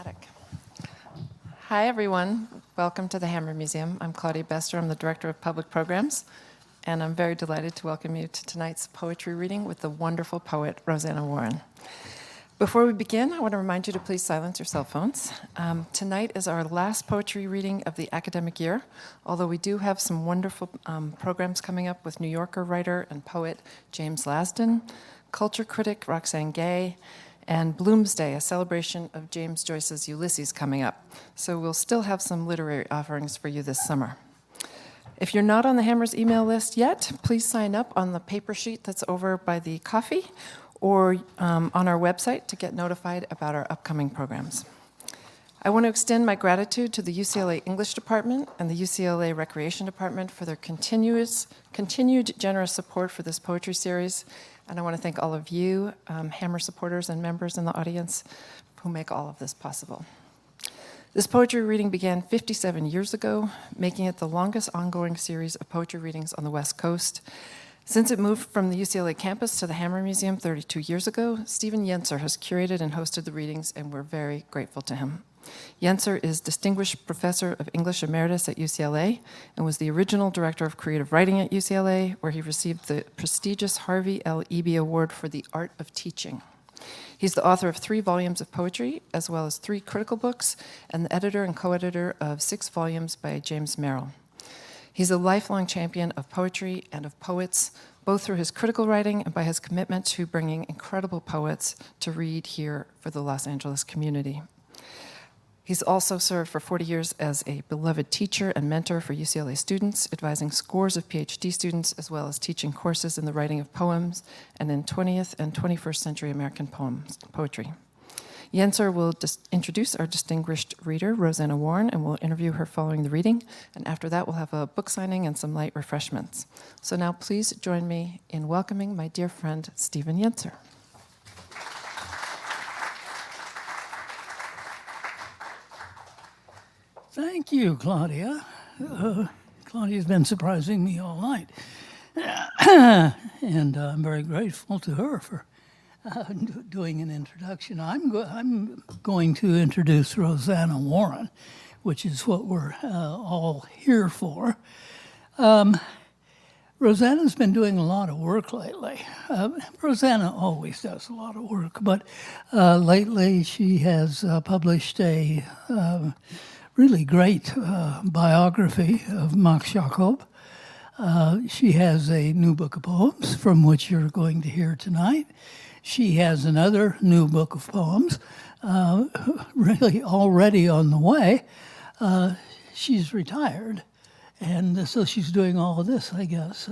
Dramatic. Hi, everyone. Welcome to the Hammer Museum. I'm Claudia Bester. I'm the Director of Public Programs, and I'm very delighted to welcome you to tonight's poetry reading with the wonderful poet, Rosanna Warren. Before we begin, I want to remind you to please silence your cell phones. Tonight is our last poetry reading of the academic year, although we do have some wonderful programs coming up with New Yorker writer and poet James Lasdon, culture critic Roxane Gay, and Bloomsday, a celebration of James Joyce's Ulysses coming up. So we'll still have some literary offerings for you this summer. If you're not on the Hammer's email list yet, please sign up on the paper sheet that's over by the coffee or on our website to get notified about our upcoming programs. I want to extend my gratitude to the UCLA English Department and the UCLA Recreation Department for their continued generous support for this poetry series. And I want to thank all of you, Hammer supporters and members in the audience who make all of this possible. This poetry reading began 57 years ago, making it the longest ongoing series of poetry readings on the West Coast. Since it moved from the UCLA campus to the Hammer Museum 32 years ago, Stephen Yenser has curated and hosted the readings, and we're very grateful to him. Yenser is Distinguished Professor of English Emeritus at UCLA and was the original Director of Creative Writing at UCLA, where he received the prestigious Harvey L. Eby Award for the Art of Teaching. He's the author of 3 volumes of poetry, as well as 3 critical books, and the editor and co-editor of 6 volumes by James Merrill. He's a lifelong champion of poetry and of poets, both through his critical writing and by his commitment to bringing incredible poets to read here for the Los Angeles community. He's also served for 40 years as a beloved teacher and mentor for UCLA students, advising scores of PhD students, as well as teaching courses in the writing of poems and in 20th and 21st century American poetry. Yenser will introduce our distinguished reader, Rosanna Warren, and we'll interview her following the reading. And after that, we'll have a book signing and some light refreshments. So now please join me in welcoming my dear friend, Stephen Yenser. Thank you, Claudia. Claudia's been surprising me all night. And I'm very grateful to her for doing an introduction. I'm going to introduce Rosanna Warren, which is what we're all here for. Rosanna's been doing a lot of work lately. Rosanna always does a lot of work, but lately she has published a really great biography of Max Jacob. She has a new book of poems from which you're going to hear tonight. She has another new book of poems, really already on the way. She's retired, and so she's doing all of this, I guess.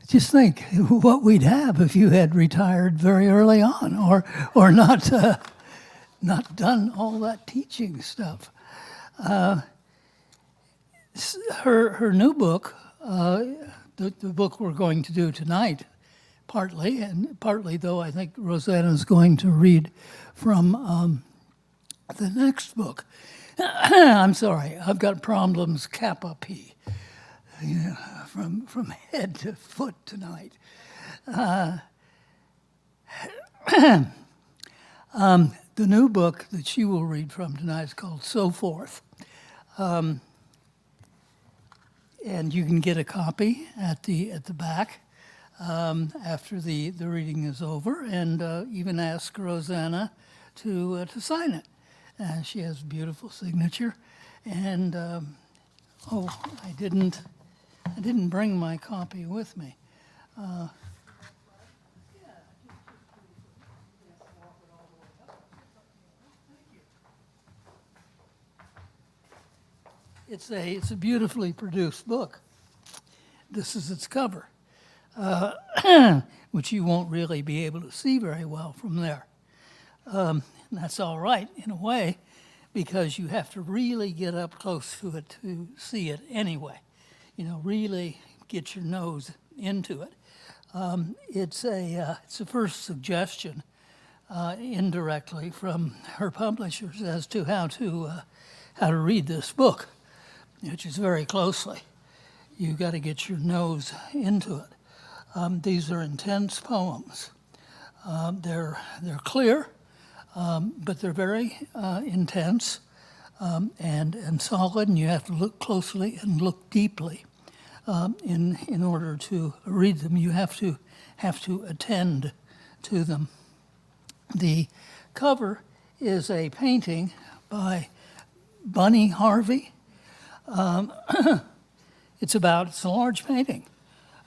Just think what we'd have if you had retired very early on, or not done all that teaching stuff. Her new book, the book we're going to do tonight, partly though I think Rosanna's going to read from the next book. I'm sorry, I've got problems kappa P, from head to foot tonight. The new book that she will read from tonight is called So Forth. And you can get a copy at the back after the reading is over, and even ask Rosanna to sign it. She has a beautiful signature, and I didn't bring my copy with me. It's a beautifully produced book. This is its cover, which you won't really be able to see very well from there. That's all right in a way, because you have to really get up close to it to see it anyway. Really get your nose into it. It's a first suggestion, indirectly from her publishers as to how to read this book, which is very closely. You got to get your nose into it. These are intense poems. They're clear. but they're very intense and solid, and you have to look closely and look deeply in order to read them. You have to attend to them. The cover is a painting by Bunny Harvey. It's a large painting.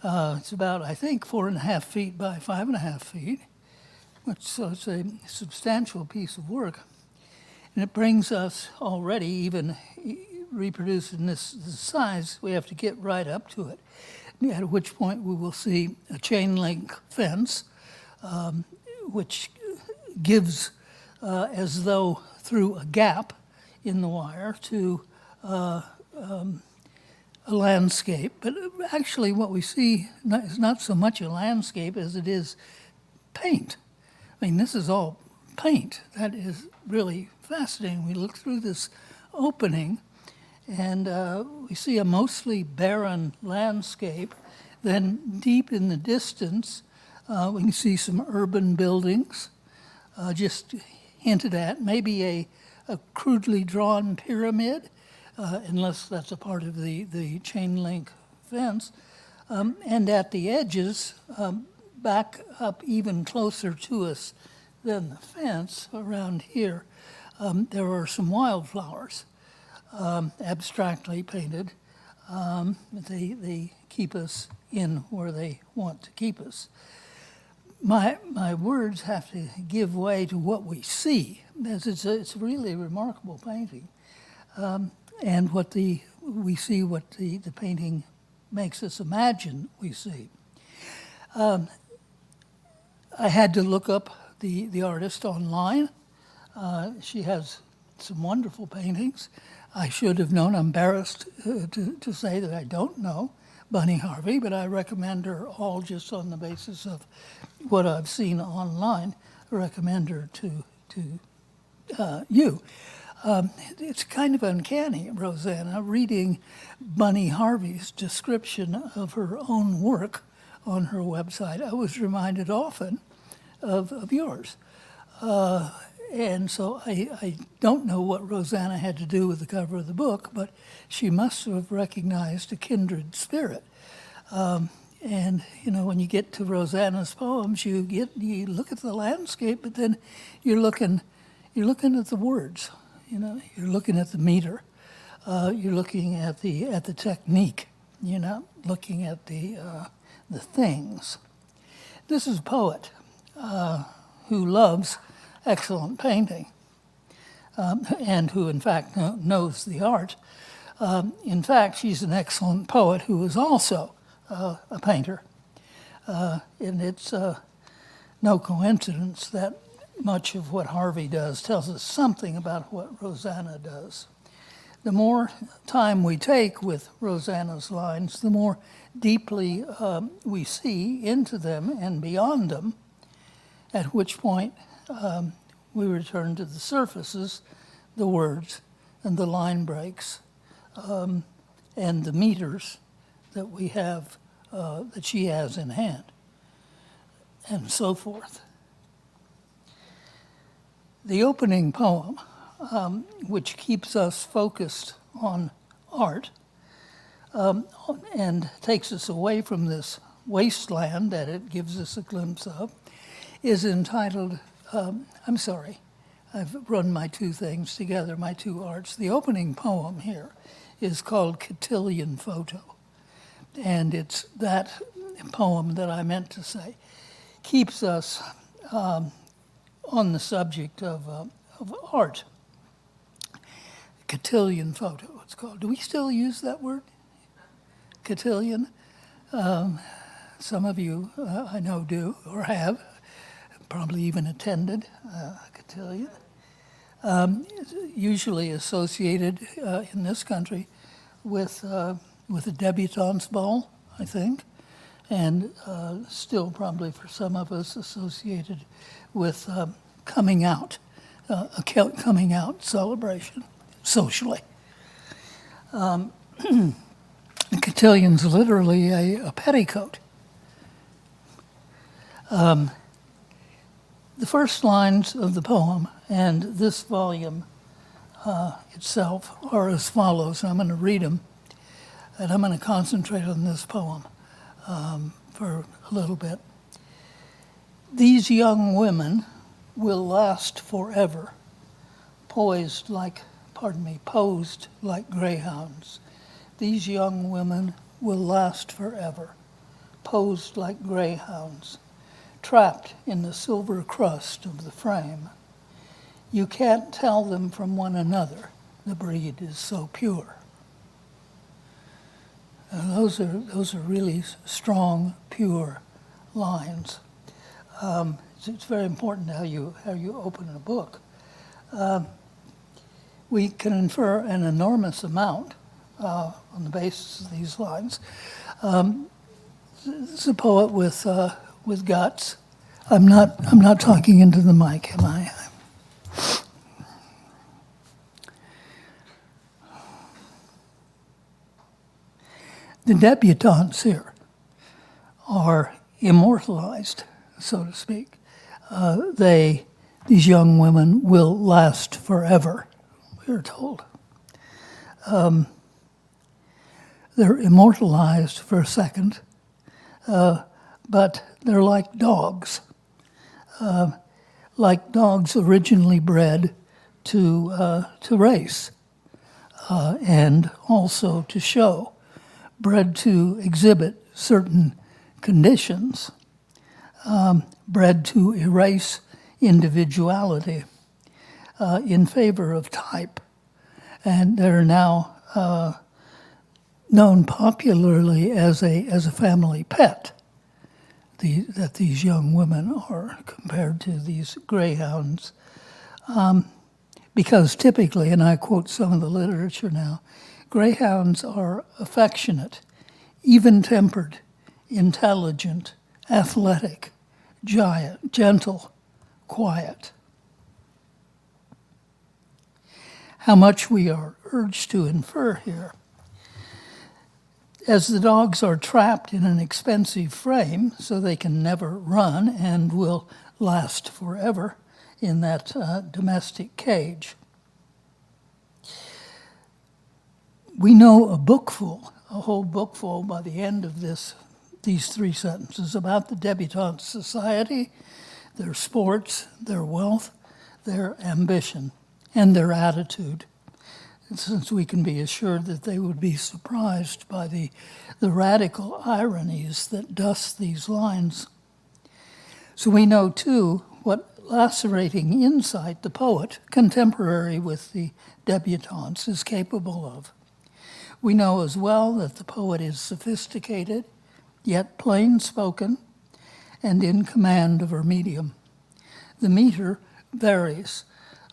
It's about, I think, 4.5 feet by 5.5 feet, so it's a substantial piece of work. And it brings us already, even reproduced in this size, we have to get right up to it, at which point we will see a chain link fence, which gives as though through a gap in the wire to a landscape. But actually what we see is not so much a landscape as it is paint. I mean, this is all paint. That is really fascinating. We look through this opening and we see a mostly barren landscape. Then deep in the distance, we can see some urban buildings, just hinted at, maybe a crudely drawn pyramid, unless that's a part of the chain link fence. And at the edges, back up even closer to us than the fence around here, there are some wildflowers, abstractly painted. They keep us in where they want to keep us. My words have to give way to what we see, as it's a really remarkable painting. And we see what the painting makes us imagine we see. I had to look up the artist online. She has some wonderful paintings. I should have known. I'm embarrassed to say that I don't know Bunny Harvey, but I recommend her all just on the basis of what I've seen online. I recommend her to you. It's kind of uncanny, Rosanna, reading Bunny Harvey's description of her own work on her website. I was reminded often of yours. And so I don't know what Rosanna had to do with the cover of the book, but she must have recognized a kindred spirit. And you know, when you get to Rosanna's poems, you look at the landscape, but then you're looking at the words. You know, you're looking at the meter. You're looking at the technique. You're not looking at the things. This is a poet who loves excellent painting, and who, in fact, knows the art. In fact, she's an excellent poet who is also a painter. And it's no coincidence that much of what Harvey does tells us something about what Rosanna does. The more time we take with Rosanna's lines, the more deeply we see into them and beyond them, at which point we return to the surfaces, the words, and the line breaks, and the meters that we have, that she has in hand, and so forth. The opening poem, which keeps us focused on art, and takes us away from this wasteland that it gives us a glimpse of, is entitled, I'm sorry, I've run my two things together, my two arts. The opening poem here is called Cotillion Photo. And it's that poem that I meant to say keeps us on the subject of art. Cotillion Photo, it's called. Do we still use that word? Cotillion? Some of you I know do, or have, probably even attended a cotillion. It's usually associated in this country with a debutante's ball, I think, and still probably for some of us associated with coming out, a coming out celebration socially. A cotillion's literally a petticoat. The first lines of the poem and this volume itself are as follows. I'm going to read them, and I'm going to concentrate on this poem for a little bit. These young women will last forever, posed like greyhounds. These young women will last forever, posed like greyhounds, trapped in the silver crust of the frame. You can't tell them from one another, the breed is so pure. And those are really strong, pure lines. It's very important how you open a book. We can infer an enormous amount on the basis of these lines. It's a poet with guts. I'm not talking into the mic, am I? The debutantes here are immortalized, so to speak. These young women will last forever, we're told. They're immortalized for a second, but they're like dogs originally bred to race and also to show, bred to exhibit certain conditions, bred to erase individuality in favor of type. And they're now known popularly as a family pet, that these young women are compared to these greyhounds. Because typically, and I quote some of the literature now, greyhounds are affectionate, even-tempered, intelligent, athletic, gentle, quiet. How much we are urged to infer here. As the dogs are trapped in an expensive frame, so they can never run and will last forever in that domestic cage. We know a whole bookful by the end of these three sentences about the debutante society, their sports, their wealth, their ambition, and their attitude. And since we can be assured that they would be surprised by the radical ironies that dust these lines. So we know, too, what lacerating insight the poet, contemporary with the debutantes, is capable of. We know as well that the poet is sophisticated, yet plain-spoken, and in command of her medium. The meter varies,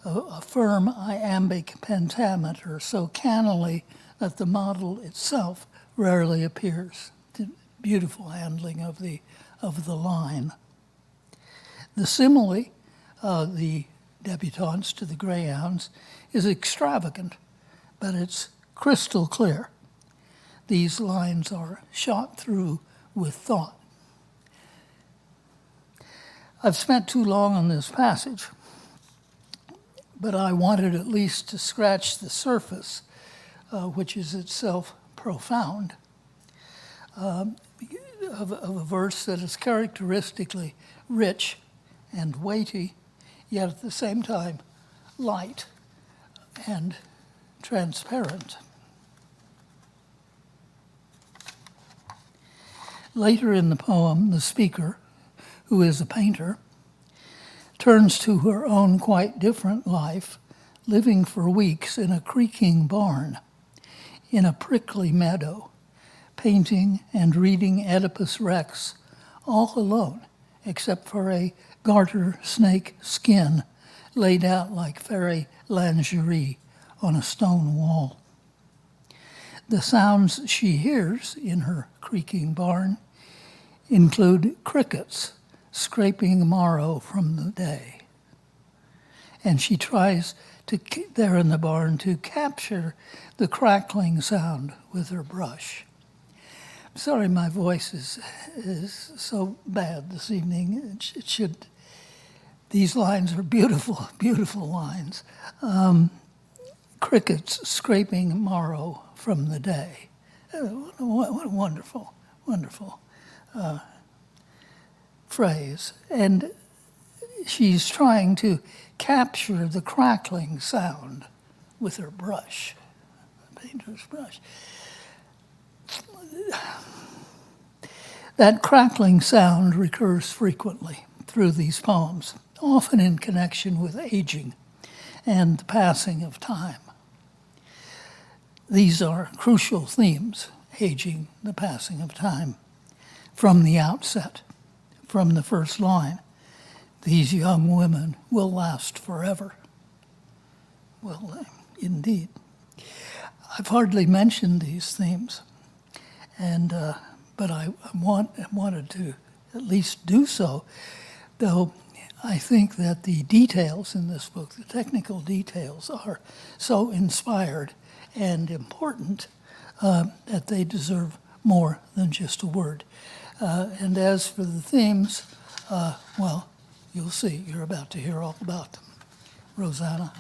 a firm iambic pentameter, so cannily that the model itself rarely appears. The beautiful handling of the line. The simile, the debutantes to the greyhounds, is extravagant, but it's crystal clear. These lines are shot through with thought. I've spent too long on this passage, but I wanted at least to scratch the surface, which is itself profound, of a verse that is characteristically rich and weighty, yet at the same time light and transparent. Later in the poem, the speaker, who is a painter, turns to her own quite different life, living for weeks in a creaking barn, in a prickly meadow, painting and reading Oedipus Rex, all alone, except for a garter snake skin laid out like fairy lingerie on a stone wall. The sounds she hears in her creaking barn include crickets scraping marrow from the day. And she tries there in the barn to capture the crackling sound with her brush. I'm sorry my voice is so bad this evening. It should These lines are beautiful, beautiful lines. Crickets scraping marrow from the day. What a wonderful, wonderful phrase. And she's trying to capture the crackling sound with her brush, a painter's brush. That crackling sound recurs frequently through these poems, often in connection with aging and the passing of time. These are crucial themes, aging, the passing of time, from the outset, from the first line. These young women will last forever. Well, indeed. I've hardly mentioned these themes, but I wanted to at least do so, though I think that the details in this book, the technical details, are so inspired and important that they deserve more than just a word. And as for the themes, well, you'll see. You're about to hear all about them. Rosanna.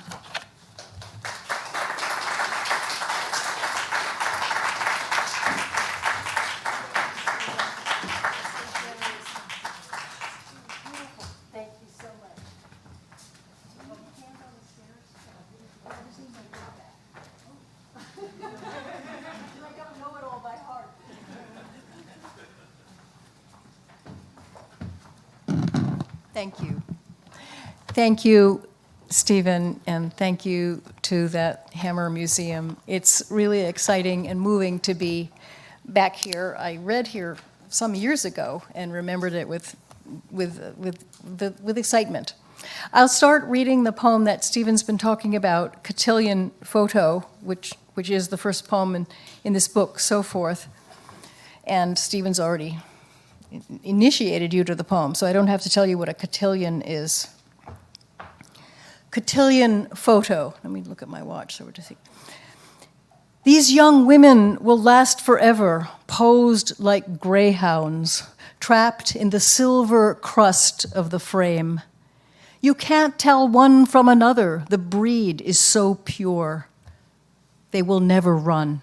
Thank you. Thank you, Stephen, and thank you to that Hammer Museum. It's really exciting and moving to be back here. I read here some years ago and remembered it with excitement. I'll start reading the poem that Stephen's been talking about, Cotillion Photo, which is the first poem in this book, so forth. And Stephen's already initiated you to the poem, so I don't have to tell you what a cotillion is. Cotillion Photo. Let me look at my watch so we're to see. These young women will last forever, posed like greyhounds, trapped in the silver crust of the frame. You can't tell one from another, the breed is so pure. They will never run.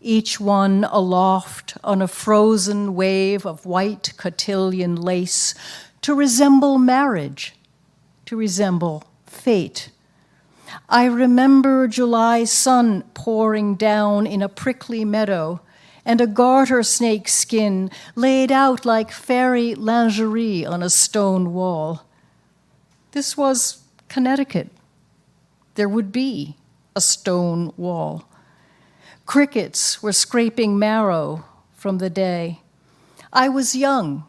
Each one aloft on a frozen wave of white cotillion lace, to resemble marriage, to resemble fate. I remember July sun pouring down in a prickly meadow, and a garter snake skin laid out like fairy lingerie on a stone wall. This was Connecticut. There would be a stone wall. Crickets were scraping marrow from the day. I was young.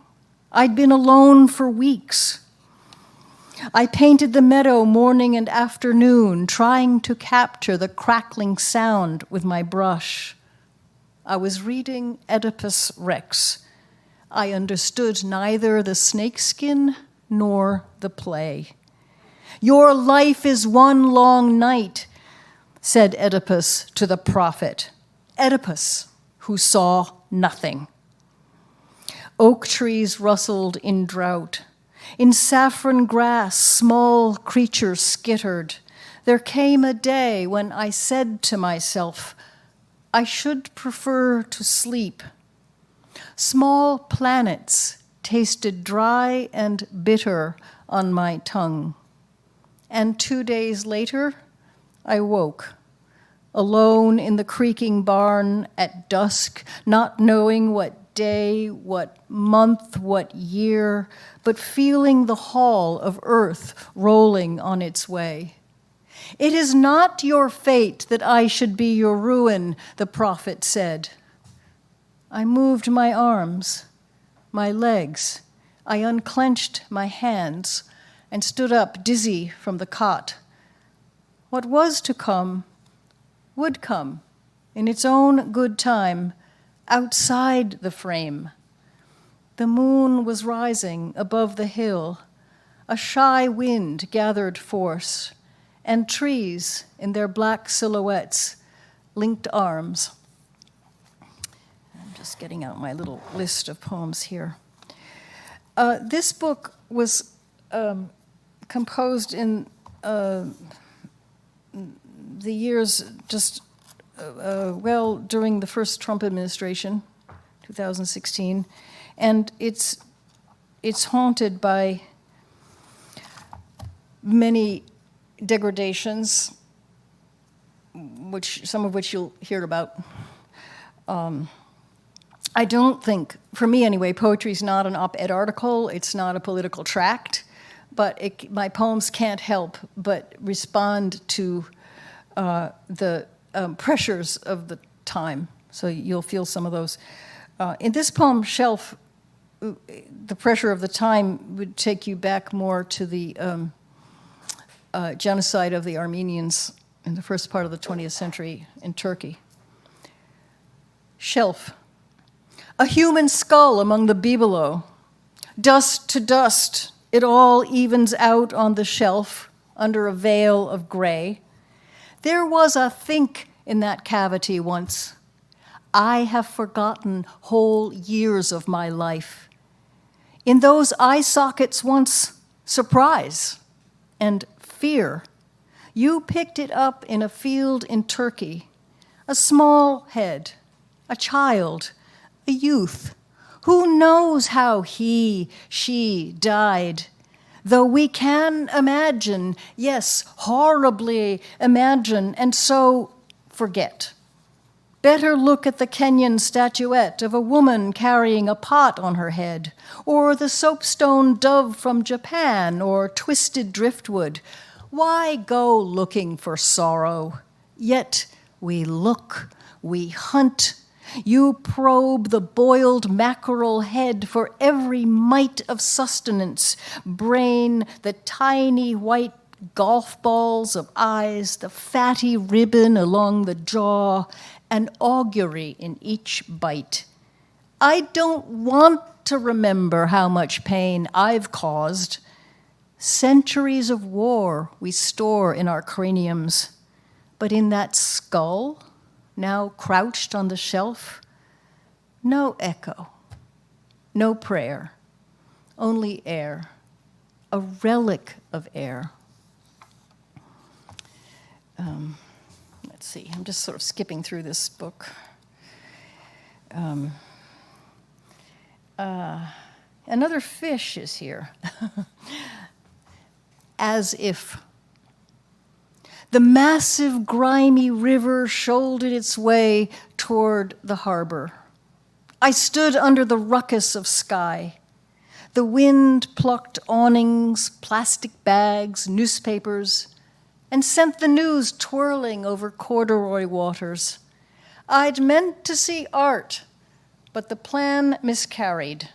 I'd been alone for weeks. I painted the meadow morning and afternoon, trying to capture the crackling sound with my brush. I was reading Oedipus Rex. I understood neither the snakeskin nor the play. Your life is one long night, said Oedipus to the prophet, Oedipus, who saw nothing. Oak trees rustled in drought. In saffron grass, small creatures skittered. There came a day when I said to myself, I should prefer to sleep. Small planets tasted dry and bitter on my tongue. And 2 days later, I woke, alone in the creaking barn at dusk, not knowing what day, what month, what year, but feeling the hall of earth rolling on its way. It is not your fate that I should be your ruin, the prophet said. I moved my arms, my legs. I unclenched my hands and stood up dizzy from the cot. What was to come would come in its own good time outside the frame. The moon was rising above the hill. A shy wind gathered force, and trees in their black silhouettes linked arms. I'm just getting out my little list of poems here. This book was composed in the years just, during the first Trump administration, 2016. And it's haunted by many degradations, some of which you'll hear about. I don't think, for me anyway, poetry is not an op-ed article, it's not a political tract, but my poems can't help but respond to the pressures of the time. So you'll feel some of those. In this poem, Shelf, the pressure of the time would take you back more to the genocide of the Armenians in the first part of the 20th century in Turkey. Shelf. A human skull among the bibelot. Dust to dust, it all evens out on the shelf under a veil of gray. There was a think in that cavity once. I have forgotten whole years of my life. In those eye sockets once, surprise and fear. You picked it up in a field in Turkey, a small head, a child, a youth. Who knows how she died? Though we can imagine, yes, horribly imagine, and so forget. Better look at the Kenyan statuette of a woman carrying a pot on her head, or the soapstone dove from Japan, or twisted driftwood. Why go looking for sorrow? Yet we look, we hunt. You probe the boiled mackerel head for every mite of sustenance, brain, the tiny white golf balls of eyes, the fatty ribbon along the jaw, an augury in each bite. I don't want to remember how much pain I've caused. Centuries of war we store in our craniums, but in that skull, now crouched on the shelf, no echo, no prayer, only air, a relic of air. Let's see, I'm just sort of skipping through this book. Another fish is here. As if. The massive, grimy river shouldered its way toward the harbor. I stood under the ruckus of sky. The wind plucked awnings, plastic bags, newspapers, and sent the news twirling over corduroy waters. I'd meant to see art, but the plan miscarried.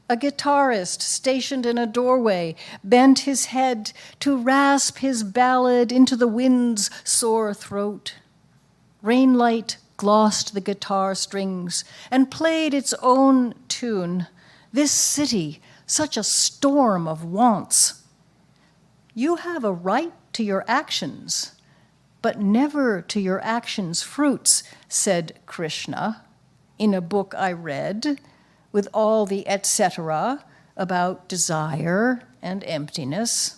A guitarist stationed in a doorway bent his head to rasp his ballad into the wind's sore throat. Rainlight glossed the guitar strings and played its own tune. This city, such a storm of wants. You have a right to your actions, but never to your actions' fruits, said Krishna in a book I read, with all the et cetera about desire and emptiness.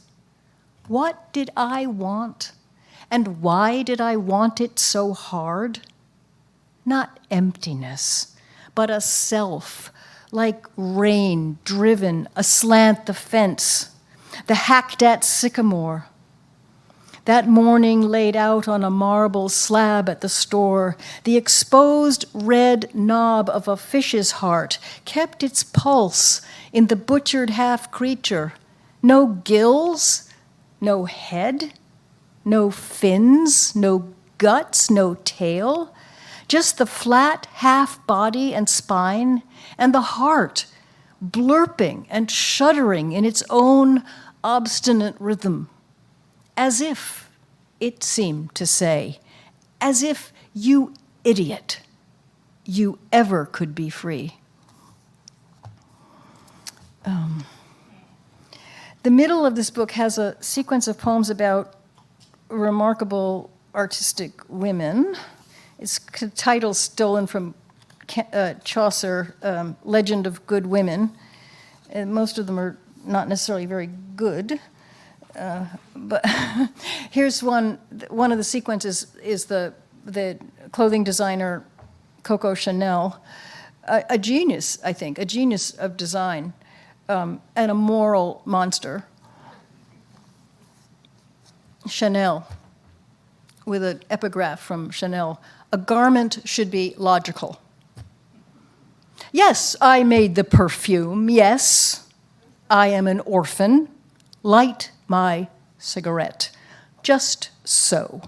What did I want? And why did I want it so hard? Not emptiness, but a self, like rain driven aslant the fence, the hacked-at sycamore. That morning laid out on a marble slab at the store, the exposed red knob of a fish's heart kept its pulse in the butchered half-creature. No gills, no head, no fins, no guts, no tail, just the flat half-body and spine, and the heart blurping and shuddering in its own obstinate rhythm. As if, it seemed to say, as if, you idiot, you ever could be free. The middle of this book has a sequence of poems about remarkable artistic women. Its title stolen from Chaucer, Legend of Good Women. And most of them are not necessarily very good. but here's one of the sequences is the clothing designer Coco Chanel, a genius, I think, a genius of design, and a moral monster. Chanel, with an epigraph from Chanel, a garment should be logical. Yes, I made the perfume. Yes, I am an orphan. Light my cigarette. Just so.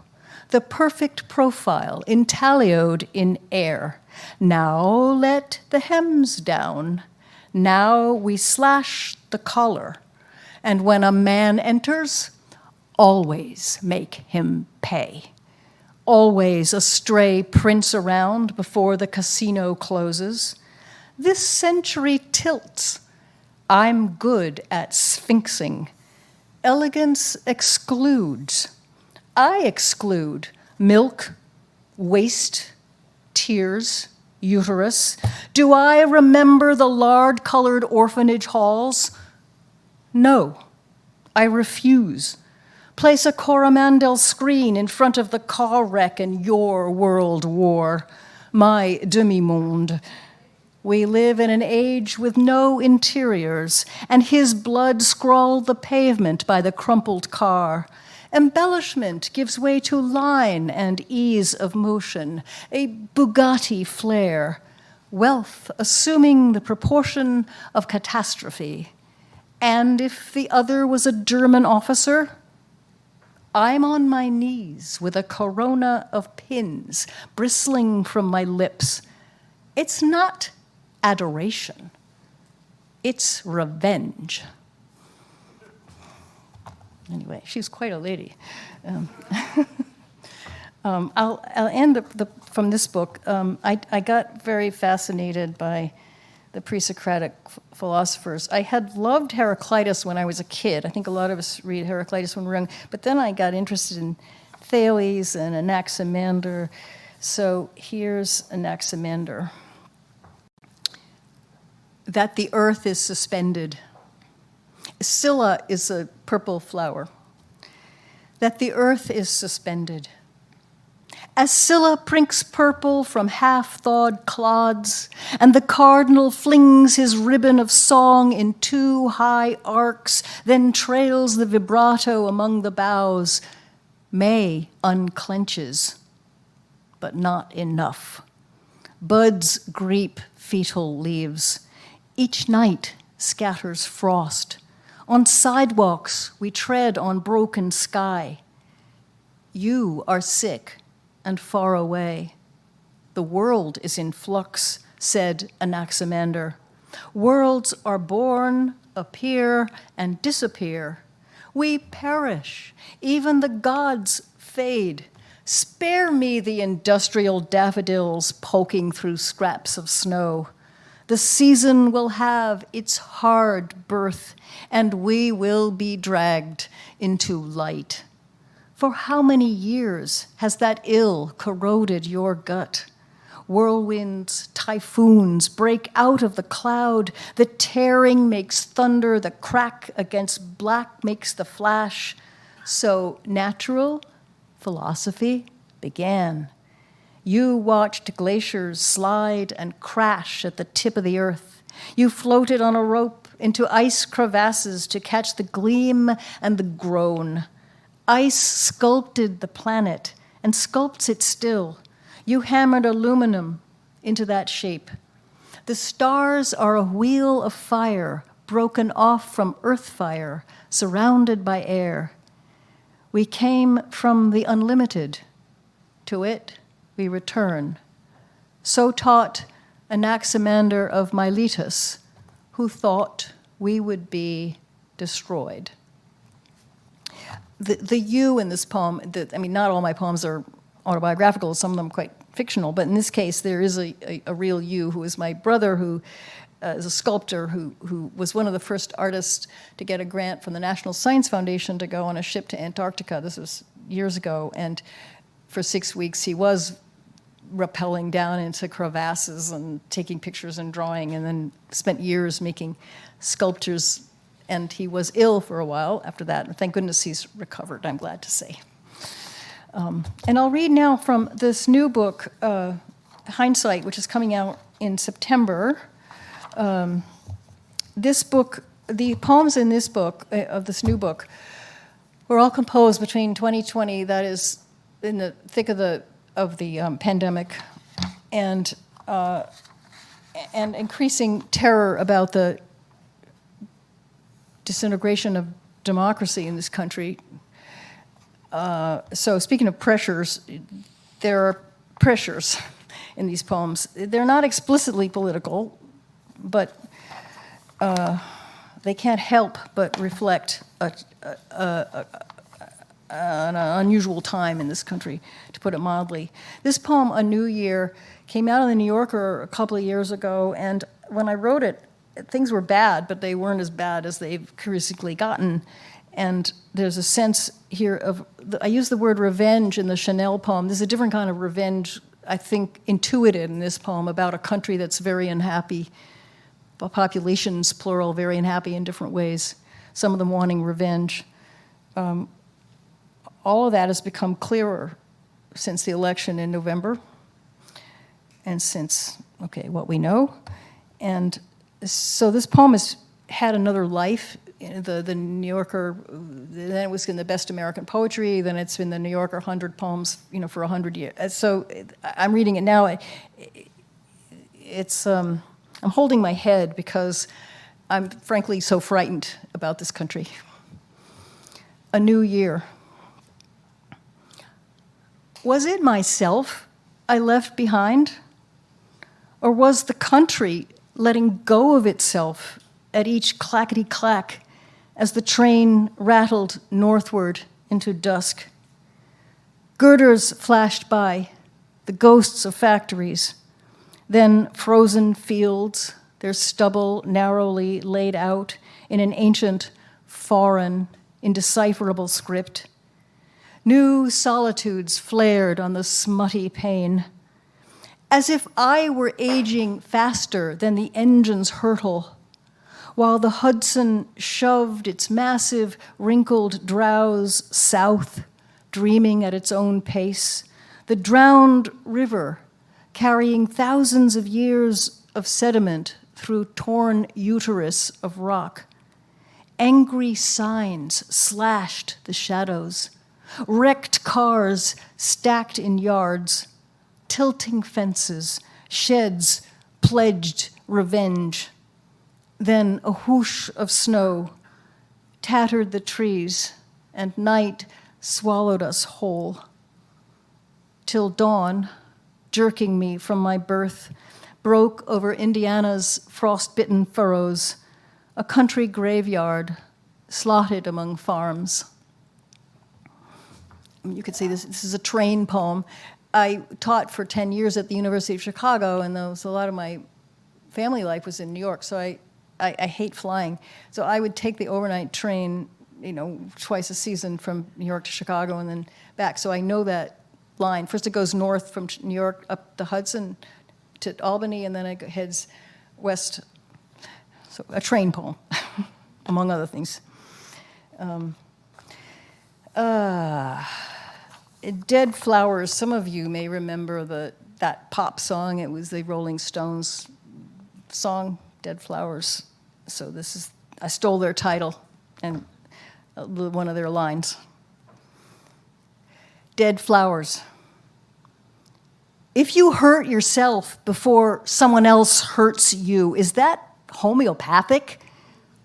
The perfect profile intaglioed in air. Now let the hems down. Now we slash the collar. And when a man enters, always make him pay. Always a stray prince around before the casino closes. This century tilts. I'm good at sphinxing. Elegance excludes. I exclude milk, waste, tears, uterus. Do I remember the lard-colored orphanage halls? No, I refuse. Place a Coromandel screen in front of the car wreck and your world war, my demi-monde. We live in an age with no interiors, and his blood scrawled the pavement by the crumpled car. Embellishment gives way to line and ease of motion, a Bugatti flair, wealth assuming the proportion of catastrophe. And if the other was a German officer, I'm on my knees with a corona of pins bristling from my lips. It's not adoration. It's revenge. Anyway, she's quite a lady. I'll end from this book. I got very fascinated by the pre-Socratic philosophers. I had loved Heraclitus when I was a kid. I think a lot of us read Heraclitus when we're young. But then I got interested in Thales and Anaximander. So here's Anaximander. That the earth is suspended. Scylla is a purple flower. That the earth is suspended. As Scylla prinks purple from half-thawed clods, and the cardinal flings his ribbon of song in 2 high arcs, then trails the vibrato among the boughs, May unclenches, but not enough. Buds greep fetal leaves. Each night scatters frost. On sidewalks, we tread on broken sky. You are sick and far away. The world is in flux, said Anaximander. Worlds are born, appear, and disappear. We perish. Even the gods fade. Spare me the industrial daffodils poking through scraps of snow. The season will have its hard birth, and we will be dragged into light. For how many years has that ill corroded your gut? Whirlwinds, typhoons break out of the cloud. The tearing makes thunder. The crack against black makes the flash. So natural philosophy began. You watched glaciers slide and crash at the tip of the earth. You floated on a rope into ice crevasses to catch the gleam and the groan. Ice sculpted the planet and sculpts it still. You hammered aluminum into that shape. The stars are a wheel of fire broken off from earth fire, surrounded by air. We came from the unlimited. To it, we return. So taught Anaximander of Miletus, who thought we would be destroyed. The you in this poem, not all my poems are autobiographical, some of them quite fictional, but in this case there is a real you who is my brother, who is a sculptor who was one of the first artists to get a grant from the National Science Foundation to go on a ship to Antarctica. This was years ago, and for 6 weeks he was rappelling down into crevasses and taking pictures and drawing, and then spent years making sculptures and he was ill for a while after that. And thank goodness he's recovered, I'm glad to say. And I'll read now from this new book, Hindsight, which is coming out in September. This book, the poems in this book, of this new book, were all composed between 2020, that is, in the thick of the pandemic, and increasing terror about the disintegration of democracy in this country. So speaking of pressures, there are pressures in these poems. They're not explicitly political, but they can't help but reflect an unusual time in this country, to put it mildly. This poem, A New Year, came out in the New Yorker a couple of years ago, and when I wrote it, things were bad, but they weren't as bad as they've increasingly gotten. And there's a sense here of, I use the word revenge in the Chanel poem. There's a different kind of revenge, I think, intuited in this poem about a country that's very unhappy, populations, plural, very unhappy in different ways, some of them wanting revenge. All of that has become clearer since the election in November and since, what we know. And so this poem has had another life. The New Yorker, then it was in the Best American Poetry, then it's been the New Yorker 100 Poems, for 100 years. So I'm reading it now. I'm holding my head because I'm frankly so frightened about this country. A New Year. Was it myself I left behind? Or was the country letting go of itself at each clackety-clack as the train rattled northward into dusk? Girders flashed by, the ghosts of factories, then frozen fields, their stubble narrowly laid out in an ancient, foreign, indecipherable script. New solitudes flared on the smutty pane, as if I were aging faster than the engine's hurtle, while the Hudson shoved its massive, wrinkled drowse south, dreaming at its own pace, the drowned river carrying thousands of years of sediment through torn uterus of rock. Angry signs slashed the shadows, wrecked cars stacked in yards, tilting fences, sheds pledged revenge. Then a whoosh of snow tattered the trees, and night swallowed us whole. Till dawn, jerking me from my berth, broke over Indiana's frost-bitten furrows, a country graveyard slotted among farms. You can see this is a train poem. I taught for 10 years at the University of Chicago, and a lot of my family life was in New York, so I hate flying. So I would take the overnight train, twice a season from New York to Chicago and then back. So I know that line. First it goes north from New York up the Hudson to Albany, and then it heads west. So a train poem, among other things. Dead Flowers, some of you may remember that pop song. It was the Rolling Stones song, Dead Flowers. So I stole their title and one of their lines. Dead Flowers. If you hurt yourself before someone else hurts you, is that homeopathic?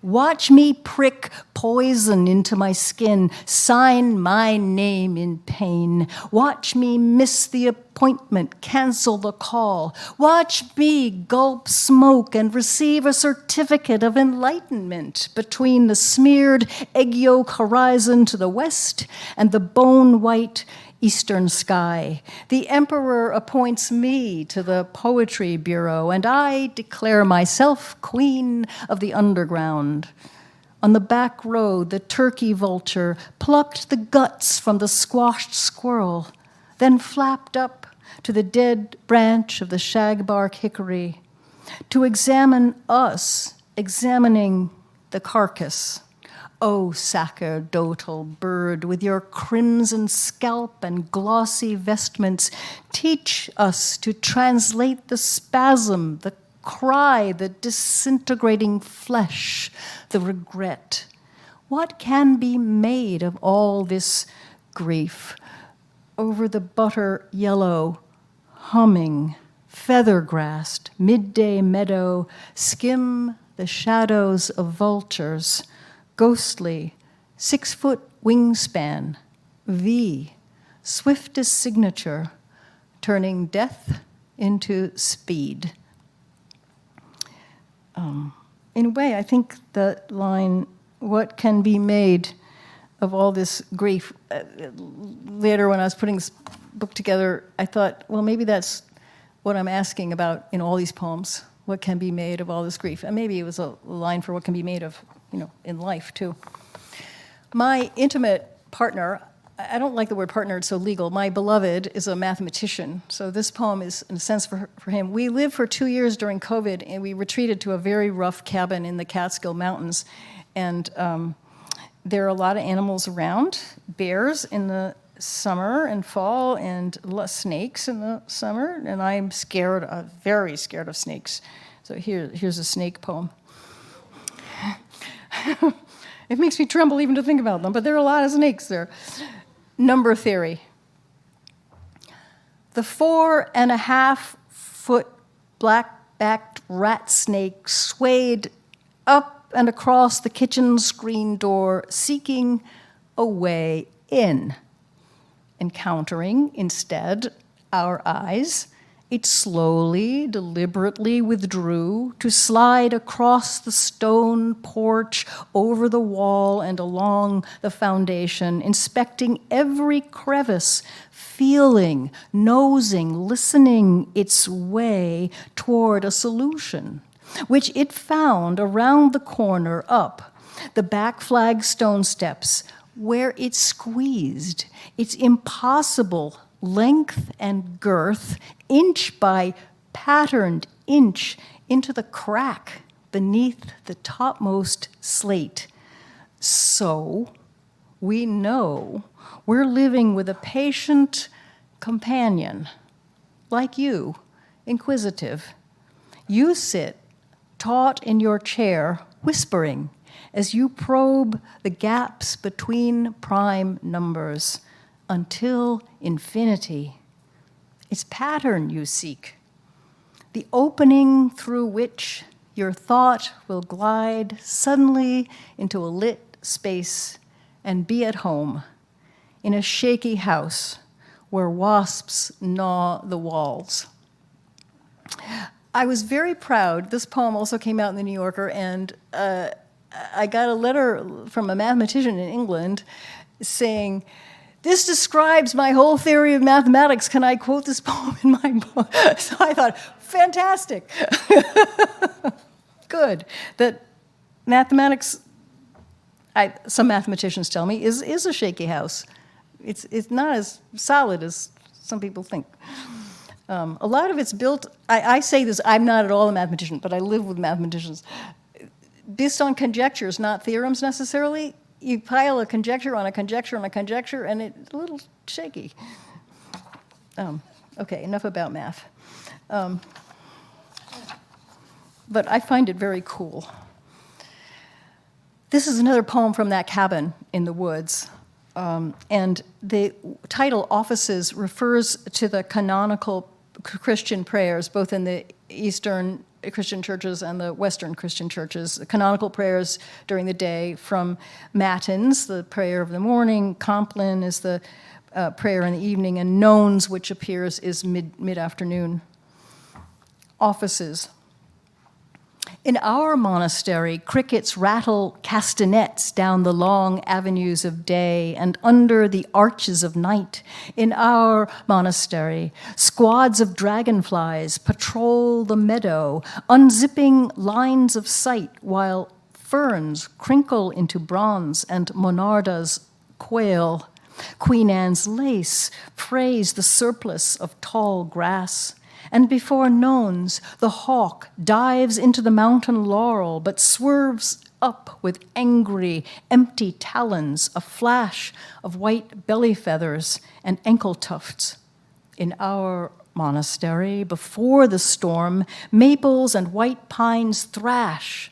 Watch me prick poison into my skin, sign my name in pain. Watch me miss the appointment, cancel the call. Watch me gulp smoke and receive a certificate of enlightenment between the smeared egg yolk horizon to the west and the bone-white eastern sky. The emperor appoints me to the Poetry Bureau, and I declare myself queen of the underground. On the back road, the turkey vulture plucked the guts from the squashed squirrel, then flapped up to the dead branch of the shagbark hickory to examine us, examining the carcass. O sacerdotal bird, with your crimson scalp and glossy vestments, teach us to translate the spasm, the cry, the disintegrating flesh, the regret. What can be made of all this grief? Over the butter yellow, humming, feather-grassed, midday meadow, skim the shadows of vultures, ghostly, 6-foot wingspan, V, swiftest signature, turning death into speed. In a way, I think the line, what can be made of all this grief, later when I was putting this book together, I thought, well, maybe that's what I'm asking about in all these poems. What can be made of all this grief? And maybe it was a line for what can be made of, in life too. My intimate partner, I don't like the word partner, it's so legal. My beloved is a mathematician, so this poem is, in a sense, for him. We lived for 2 years during COVID, and we retreated to a very rough cabin in the Catskill Mountains. And there are a lot of animals around, bears in the summer and fall, and snakes in the summer, and I'm scared, very scared of snakes. So here's a snake poem. It makes me tremble even to think about them, but there are a lot of snakes there. Number theory. The 4.5-foot black-backed rat snake swayed up and across the kitchen screen door, seeking a way in. Encountering, instead, our eyes, it slowly, deliberately withdrew to slide across the stone porch, over the wall and along the foundation, inspecting every crevice, feeling, nosing, listening its way toward a solution, which it found around the corner up the back flagstone steps, where it squeezed its impossible length and girth, inch by patterned inch, into the crack beneath the topmost slate. So we know we're living with a patient companion, like you, inquisitive. You sit taut in your chair, whispering, as you probe the gaps between prime numbers until infinity. It's pattern you seek, the opening through which your thought will glide suddenly into a lit space and be at home in a shaky house where wasps gnaw the walls. I was very proud. This poem also came out in the New Yorker, and I got a letter from a mathematician in England saying, "This describes my whole theory of mathematics. Can I quote this poem in my book?" So I thought, fantastic. Good. That mathematics, some mathematicians tell me, is a shaky house. It's not as solid as some people think. A lot of it's built, I say this, I'm not at all a mathematician, but I live with mathematicians. Based on conjectures, not theorems necessarily. You pile a conjecture on a conjecture on a conjecture, and it's a little shaky. Okay, enough about math. But I find it very cool. This is another poem from that cabin in the woods. And the title, Offices, refers to the canonical Christian prayers, both in the Eastern Christian churches and the Western Christian churches. The canonical prayers during the day, from Matins, the prayer of the morning, Compline is the prayer in the evening, and Nones, which appears, is mid-afternoon. Offices. In our monastery, crickets rattle castanets down the long avenues of day and under the arches of night. In our monastery, squads of dragonflies patrol the meadow, unzipping lines of sight while ferns crinkle into bronze and monardas quail. Queen Anne's lace frays the surplus of tall grass. And before Nones, the hawk dives into the mountain laurel, but swerves up with angry, empty talons, a flash of white belly feathers and ankle tufts. In our monastery, before the storm, maples and white pines thrash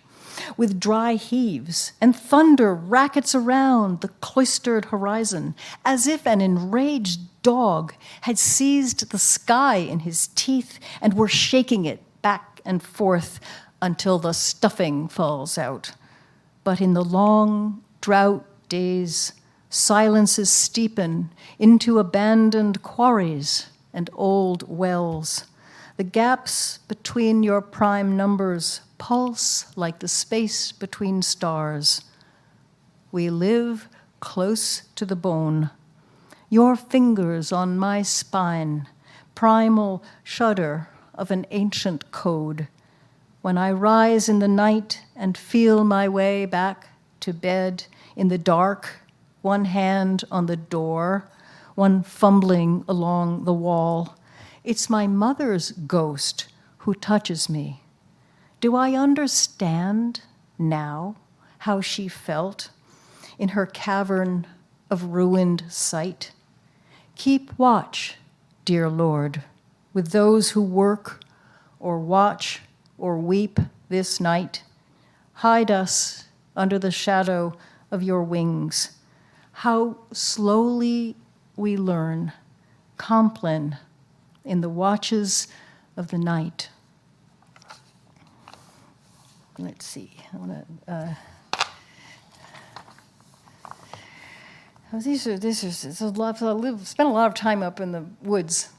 with dry heaves, and thunder rackets around the cloistered horizon, as if an enraged dog had seized the sky in his teeth and were shaking it back and forth until the stuffing falls out. But in the long drought days, silences steepen into abandoned quarries and old wells. The gaps between your prime numbers pulse like the space between stars. We live close to the bone. Your fingers on my spine, primal shudder of an ancient code. When I rise in the night and feel my way back to bed in the dark, one hand on the door, one fumbling along the wall, it's my mother's ghost who touches me. Do I understand now how she felt in her cavern of ruined sight? Keep watch, dear Lord, with those who work or watch or weep this night. Hide us under the shadow of your wings. How slowly we learn, Compline, in the watches of the night. Let's see. Spent a lot of time up in the woods,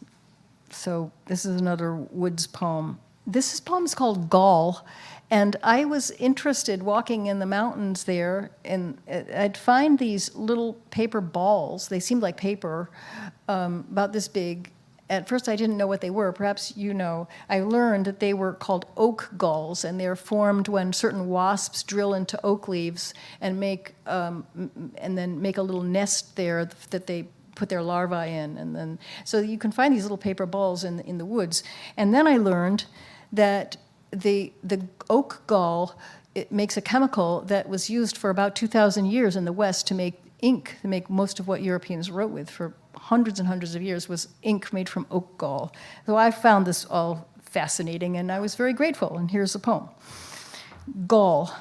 so this is another woods poem. This poem is called Gaul, and I was interested walking in the mountains there, and I'd find these little paper balls. They seemed like paper, about this big. At first, I didn't know what they were. Perhaps you know. I learned that they were called oak galls, and they're formed when certain wasps drill into oak leaves and then make a little nest there that they put their larvae in. And then, so you can find these little paper balls in the woods. And then I learned that the oak gall, it makes a chemical that was used for about 2,000 years in the West to make ink, to make most of what Europeans wrote with for hundreds and hundreds of years, was ink made from oak gall. So I found this all fascinating, and I was very grateful, and here's the poem. Gall.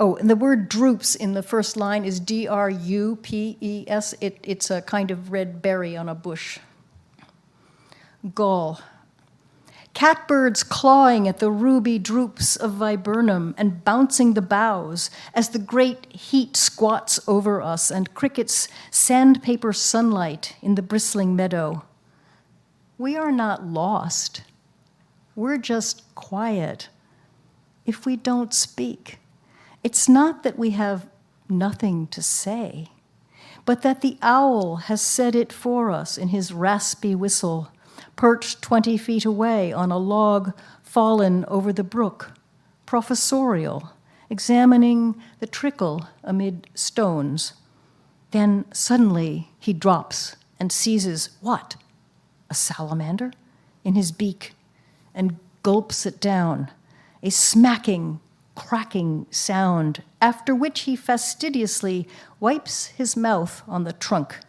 Oh, and the word droops in the first line is D-R-U-P-E-S. It's a kind of red berry on a bush. Gall. Catbirds clawing at the ruby droops of viburnum and bouncing the boughs as the great heat squats over us, and crickets sandpaper sunlight in the bristling meadow. We are not lost. We're just quiet if we don't speak. It's not that we have nothing to say, but that the owl has said it for us in his raspy whistle, perched 20 feet away on a log fallen over the brook, professorial, examining the trickle amid stones. Then suddenly he drops and seizes what? A salamander in his beak, and gulps it down, a smacking, cracking sound, after which he fastidiously wipes his mouth on the trunk.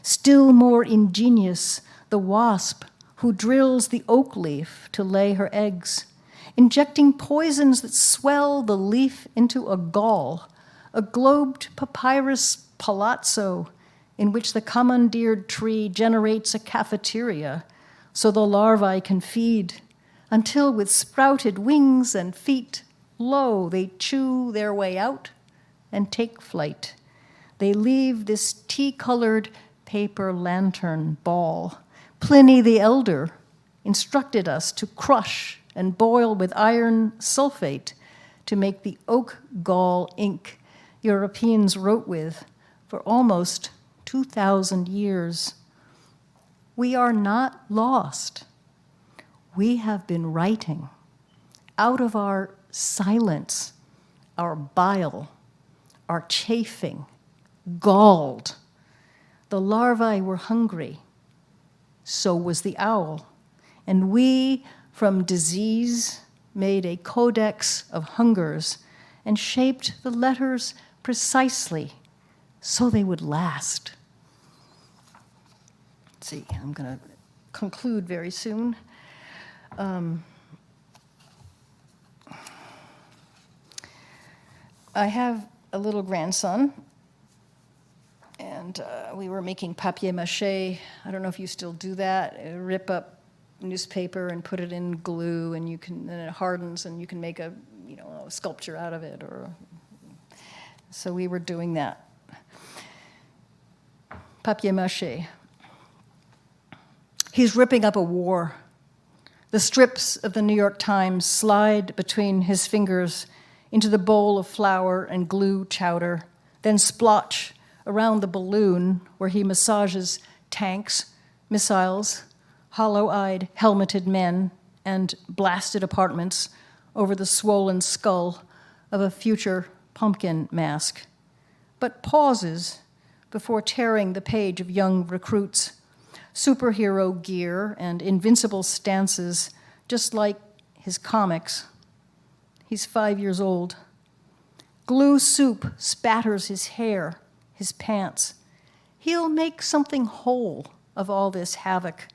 Still more ingenious, the wasp who drills the oak leaf to lay her eggs, injecting poisons that swell the leaf into a gall, a globed papyrus palazzo in which the commandeered tree generates a cafeteria so the larvae can feed, until with sprouted wings and feet, lo, they chew their way out and take flight. They leave this tea-colored paper lantern ball. Pliny the Elder instructed us to crush and boil with iron sulfate to make the oak gall ink Europeans wrote with for almost 2,000 years. We are not lost. We have been writing out of our silence, our bile, our chafing, galled. The larvae were hungry. So was the owl. And we, from disease made a codex of hungers and shaped the letters precisely so they would last. Let's see, I'm going to conclude very soon. I have a little grandson, and we were making papier-mâché. I don't know if you still do that. Rip up newspaper and put it in glue, and then it hardens, and you can make a sculpture out of it. So we were doing that. Papier-mâché. He's ripping up a war. The strips of the New York Times slide between his fingers into the bowl of flour and glue chowder, then splotch around the balloon where he massages tanks, missiles, hollow-eyed, helmeted men, and blasted apartments over the swollen skull of a future pumpkin mask, but pauses before tearing the page of young recruits, superhero gear and invincible stances, just like his comics. He's 5 years old. Glue soup spatters his hair, his pants. He'll make something whole of all this havoc,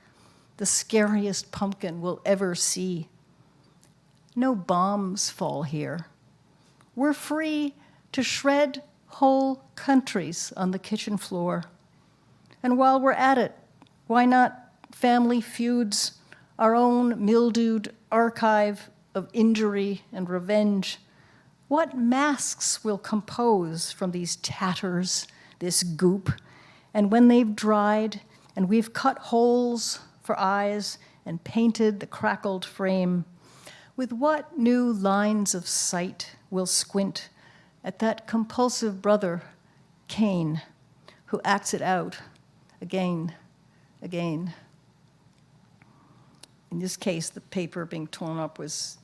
the scariest pumpkin we'll ever see. No bombs fall here. We're free to shred whole countries on the kitchen floor. And while we're at it, why not family feuds, our own mildewed archive of injury and revenge? What masks will compose from these tatters, this goop? And when they've dried and we've cut holes for eyes and painted the crackled frame, with what new lines of sight will squint at that compulsive brother, Cain, who acts it out again. In this case, the paper being torn up was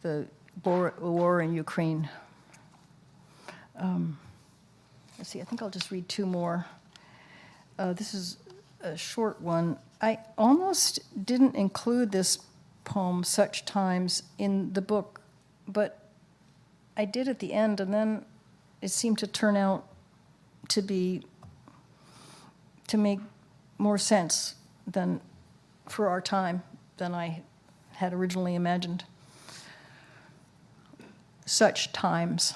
the war in Ukraine. Let's see, I think I'll just read two more. This is a short one. I almost didn't include this poem, Such Times, in the book, but I did at the end, and then it seemed to turn out to make more sense than for our time than I had originally imagined. Such times.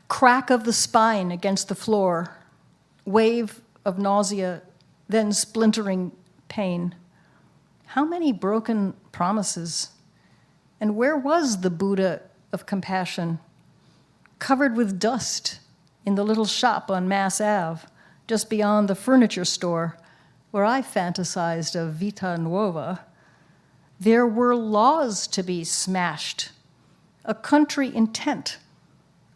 Crack of the spine against the floor, wave of nausea, then splintering pain. How many broken promises? And where was the Buddha of compassion? Covered with dust in the little shop on Mass Ave, just beyond the furniture store, where I fantasized of Vita Nuova. There were laws to be smashed, a country intent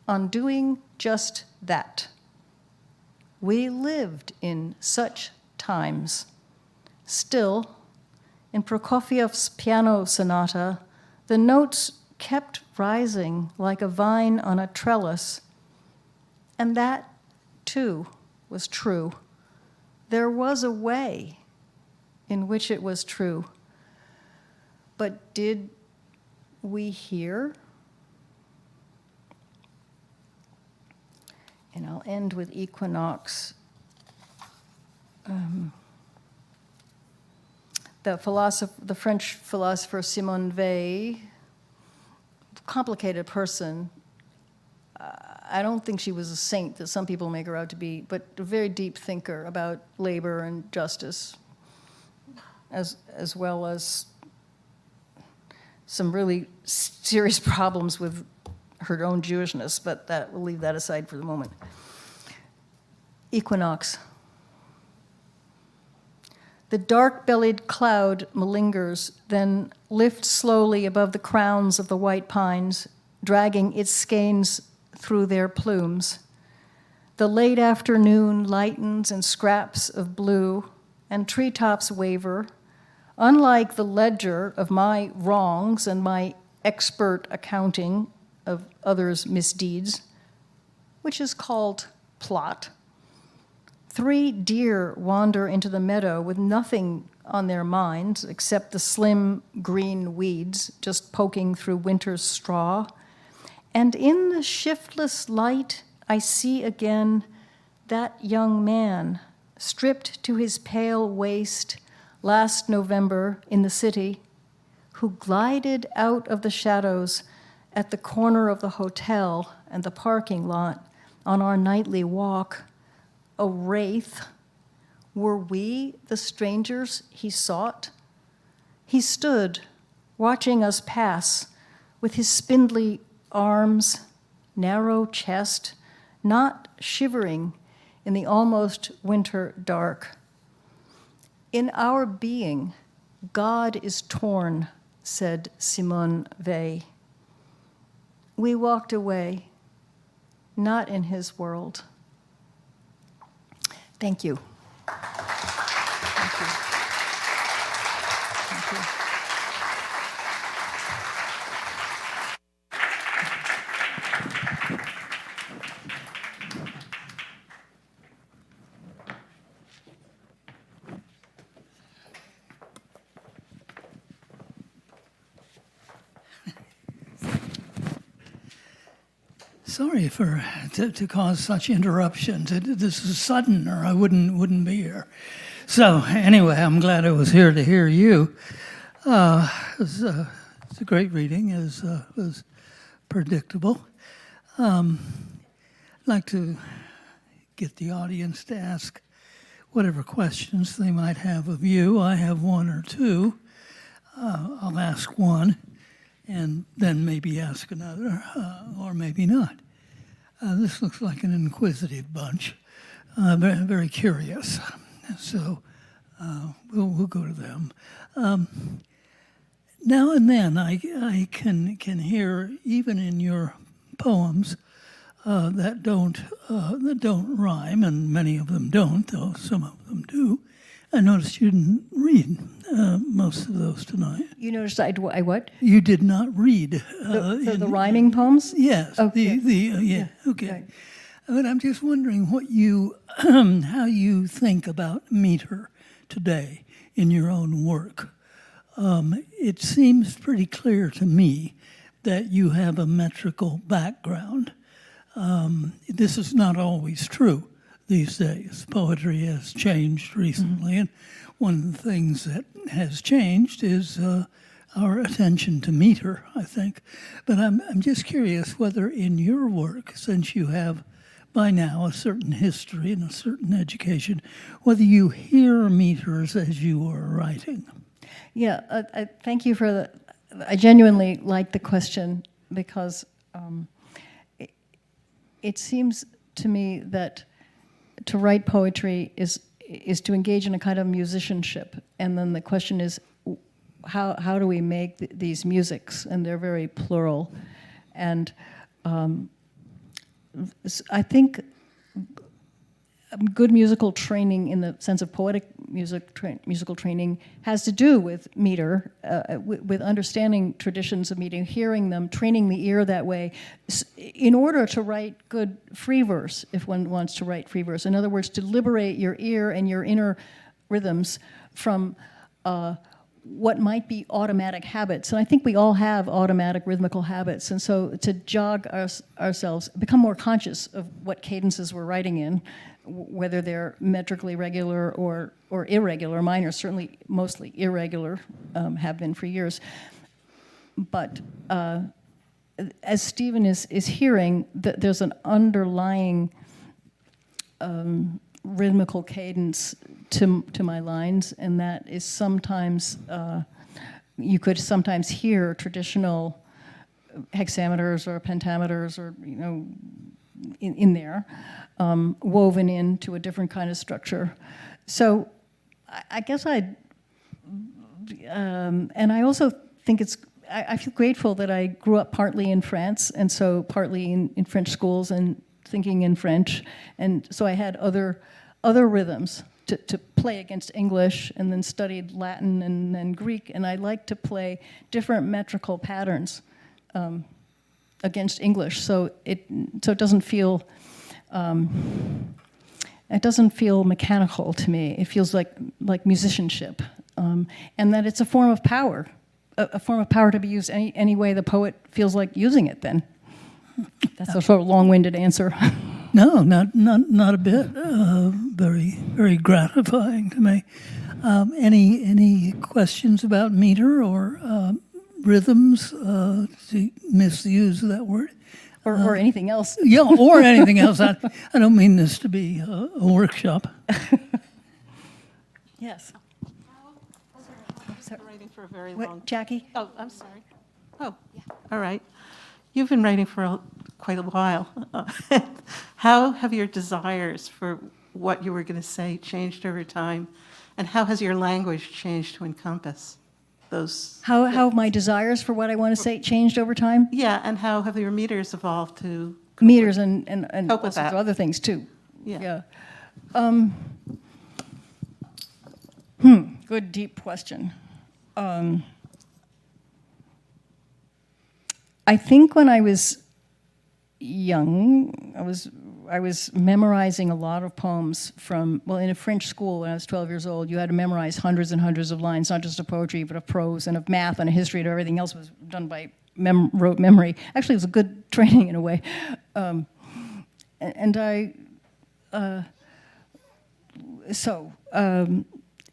on doing just that. We lived in such times. Still, in Prokofiev's piano sonata, the notes kept rising like a vine on a trellis, and that, too, was true. There was a way in which it was true. But did we hear? And I'll end with Equinox. The French philosopher Simone Weil, complicated person. I don't think she was a saint that some people make her out to be, but a very deep thinker about labor and justice, as well as some really serious problems with her own Jewishness, but we'll leave that aside for the moment. Equinox. The dark-bellied cloud malingers, then lifts slowly above the crowns of the white pines, dragging its skeins through their plumes. The late afternoon lightens in scraps of blue, and treetops waver, unlike the ledger of my wrongs and my expert accounting of others' misdeeds, which is called plot. 3 deer wander into the meadow with nothing on their minds except the slim green weeds just poking through winter's straw. And in the shiftless light, I see again that young man, stripped to his pale waist last November in the city, who glided out of the shadows at the corner of the hotel and the parking lot on our nightly walk. A wraith. Were we the strangers he sought? He stood, watching us pass, with his spindly arms, narrow chest, not shivering in the almost winter dark. In our being, God is torn, said Simone Weil. We walked away, not in his world. Thank you. Thank you. Thank you. Sorry to cause such interruptions. This is sudden, or I wouldn't be here. So anyway, I'm glad I was here to hear you. It's a great reading, as was predictable. I'd like to get the audience to ask whatever questions they might have of you. I have one or two. I'll ask one, and then maybe ask another, or maybe not. This looks like an inquisitive bunch, very, very curious. So we'll go to them. Now and then I can hear, even in your poems, that don't rhyme, and many of them don't, though some of them do. I noticed you didn't read most of those tonight. You noticed I what? You did not read The rhyming poems? Yes. Oh, yeah. Okay. Right. But I'm just wondering what you, how you think about meter today in your own work. It seems pretty clear to me that you have a metrical background. This is not always true these days. Poetry has changed recently, and one of the things that has changed is our attention to meter, I think. But I'm just curious whether in your work, since you have by now a certain history and a certain education, whether you hear meters as you are writing. Yeah, I thank you for I genuinely like the question, because it seems to me that to write poetry is to engage in a kind of musicianship, and then the question is, how do we make these musics? And they're very plural, and I think good musical training, in the sense of poetic musical training, has to do with meter, with understanding traditions of meter, hearing them, training the ear that way, in order to write good free verse, if one wants to write free verse. In other words, to liberate your ear and your inner rhythms from what might be automatic habits. And I think we all have automatic rhythmical habits. And so to jog ourselves, become more conscious of what cadences we're writing in, whether they're metrically regular or irregular. Mine are certainly mostly irregular, have been for years. But as Stephen is hearing, there's an underlying rhythmical cadence to my lines, and that is sometimes, you could sometimes hear traditional hexameters or pentameters, or, in there, woven into a different kind of structure. So I guess and I also think I feel grateful that I grew up partly in France, and so partly in French schools and thinking in French, and so I had other rhythms to play against English, and then studied Latin and then Greek, and I like to play different metrical patterns against English, so it doesn't feel It doesn't feel mechanical to me. It feels like musicianship, and that it's a form of power, a form of power to be used any way the poet feels like using it. Then that's a sort of long-winded answer. No, not a bit. Very, very gratifying to me. Any questions about meter or rhythms? To misuse that word. Or anything else. Yeah, or anything else. I don't mean this to be a workshop. Yes. Been writing for a very What, long. Jackie? Oh, I'm sorry. Oh, yeah. All right. You've been writing for quite a while. How have your desires for what you were going to say changed over time, and how has your language changed to encompass those? How have my desires for what I want to say changed over time? Yeah, and how have your meters evolved to? Meters and Cope all with sorts of that. other things too. Yeah. Good deep question. I think when I was young, I was memorizing a lot of poems from, well, in a French school when I was 12 years old, you had to memorize hundreds and hundreds of lines, not just of poetry, but of prose and of math and of history, and everything else was done by rote memory. Actually, it was a good training in a way.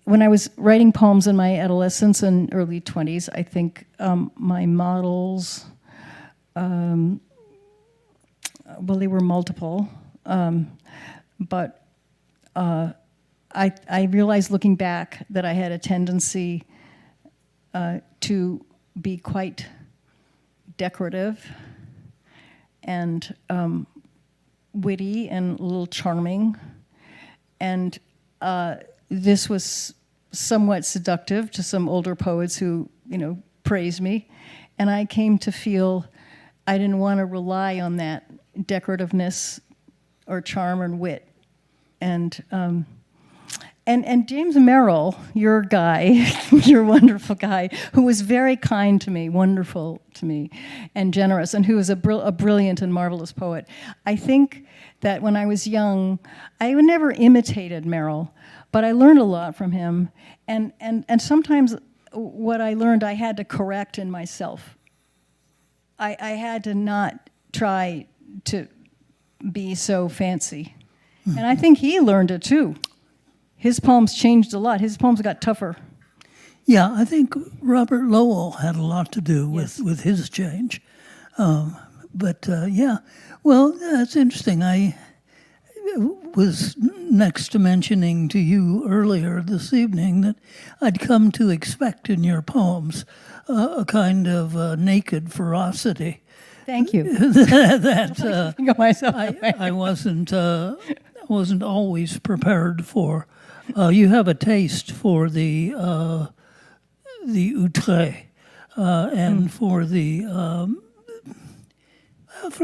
When I was writing poems in my adolescence and early 20s, I think my models, well, they were multiple, but I realized looking back that I had a tendency to be quite decorative and witty and a little charming, and this was somewhat seductive to some older poets who, praised me, and I came to feel I didn't want to rely on that decorativeness or charm and wit, and James Merrill, your guy, your wonderful guy, who was very kind to me, wonderful to me, and generous, and who was a brilliant and marvelous poet. I think that when I was young, I never imitated Merrill, but I learned a lot from him, and sometimes what I learned I had to correct in myself. I had to not try to be so fancy. And I think he learned it too. His poems changed a lot. His poems got tougher. Yeah, I think Robert Lowell had a lot to do with his change. Yeah, well, that's interesting. I was next to mentioning to you earlier this evening that I'd come to expect in your poems a kind of naked ferocity. Thank you. I wasn't always prepared for. You have a taste for the outré and for the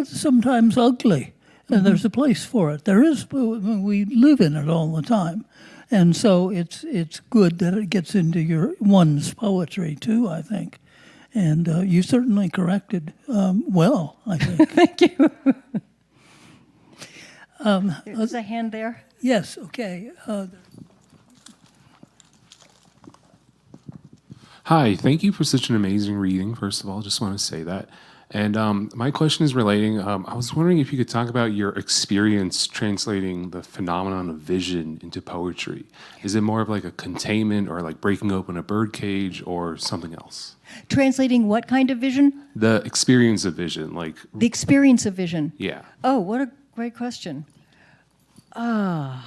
sometimes ugly. And there's a place for it. There is. We live in it all the time, and so it's good that it gets into one's poetry too, I think. And you certainly corrected well, I think. Thank you. There's a hand there. Yes. Okay. Hi, thank you for such an amazing reading, first of all, just want to say that. And my question is relating, I was wondering if you could talk about your experience translating the phenomenon of vision into poetry. Is it more of like a containment or like breaking open a birdcage or something else? Translating what kind of vision? The experience of vision, like... The experience of vision. Yeah. Oh, what a great question. How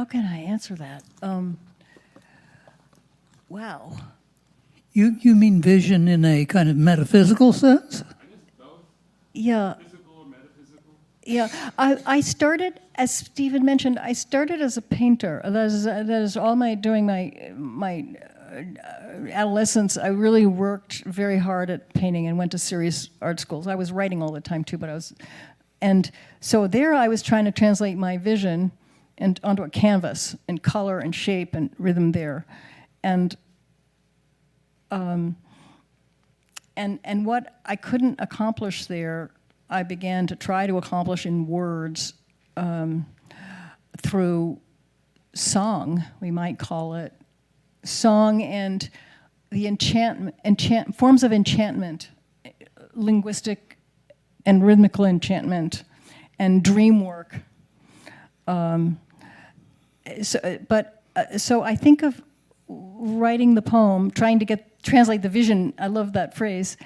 can I answer that? Wow. You mean vision in a kind of metaphysical sense? Yeah. Physical or metaphysical? Yeah. I started, as Stephen mentioned, I started as a painter. That is all during my adolescence. I really worked very hard at painting and went to serious art schools. I was writing all the time too, and so there I was trying to translate my vision onto a canvas in color and shape and rhythm there, and what I couldn't accomplish there, I began to try to accomplish in words through song, we might call it, song and the forms of enchantment, linguistic and rhythmical enchantment, and dream work. So I think of writing the poem, trying to translate the vision. I love that phrase.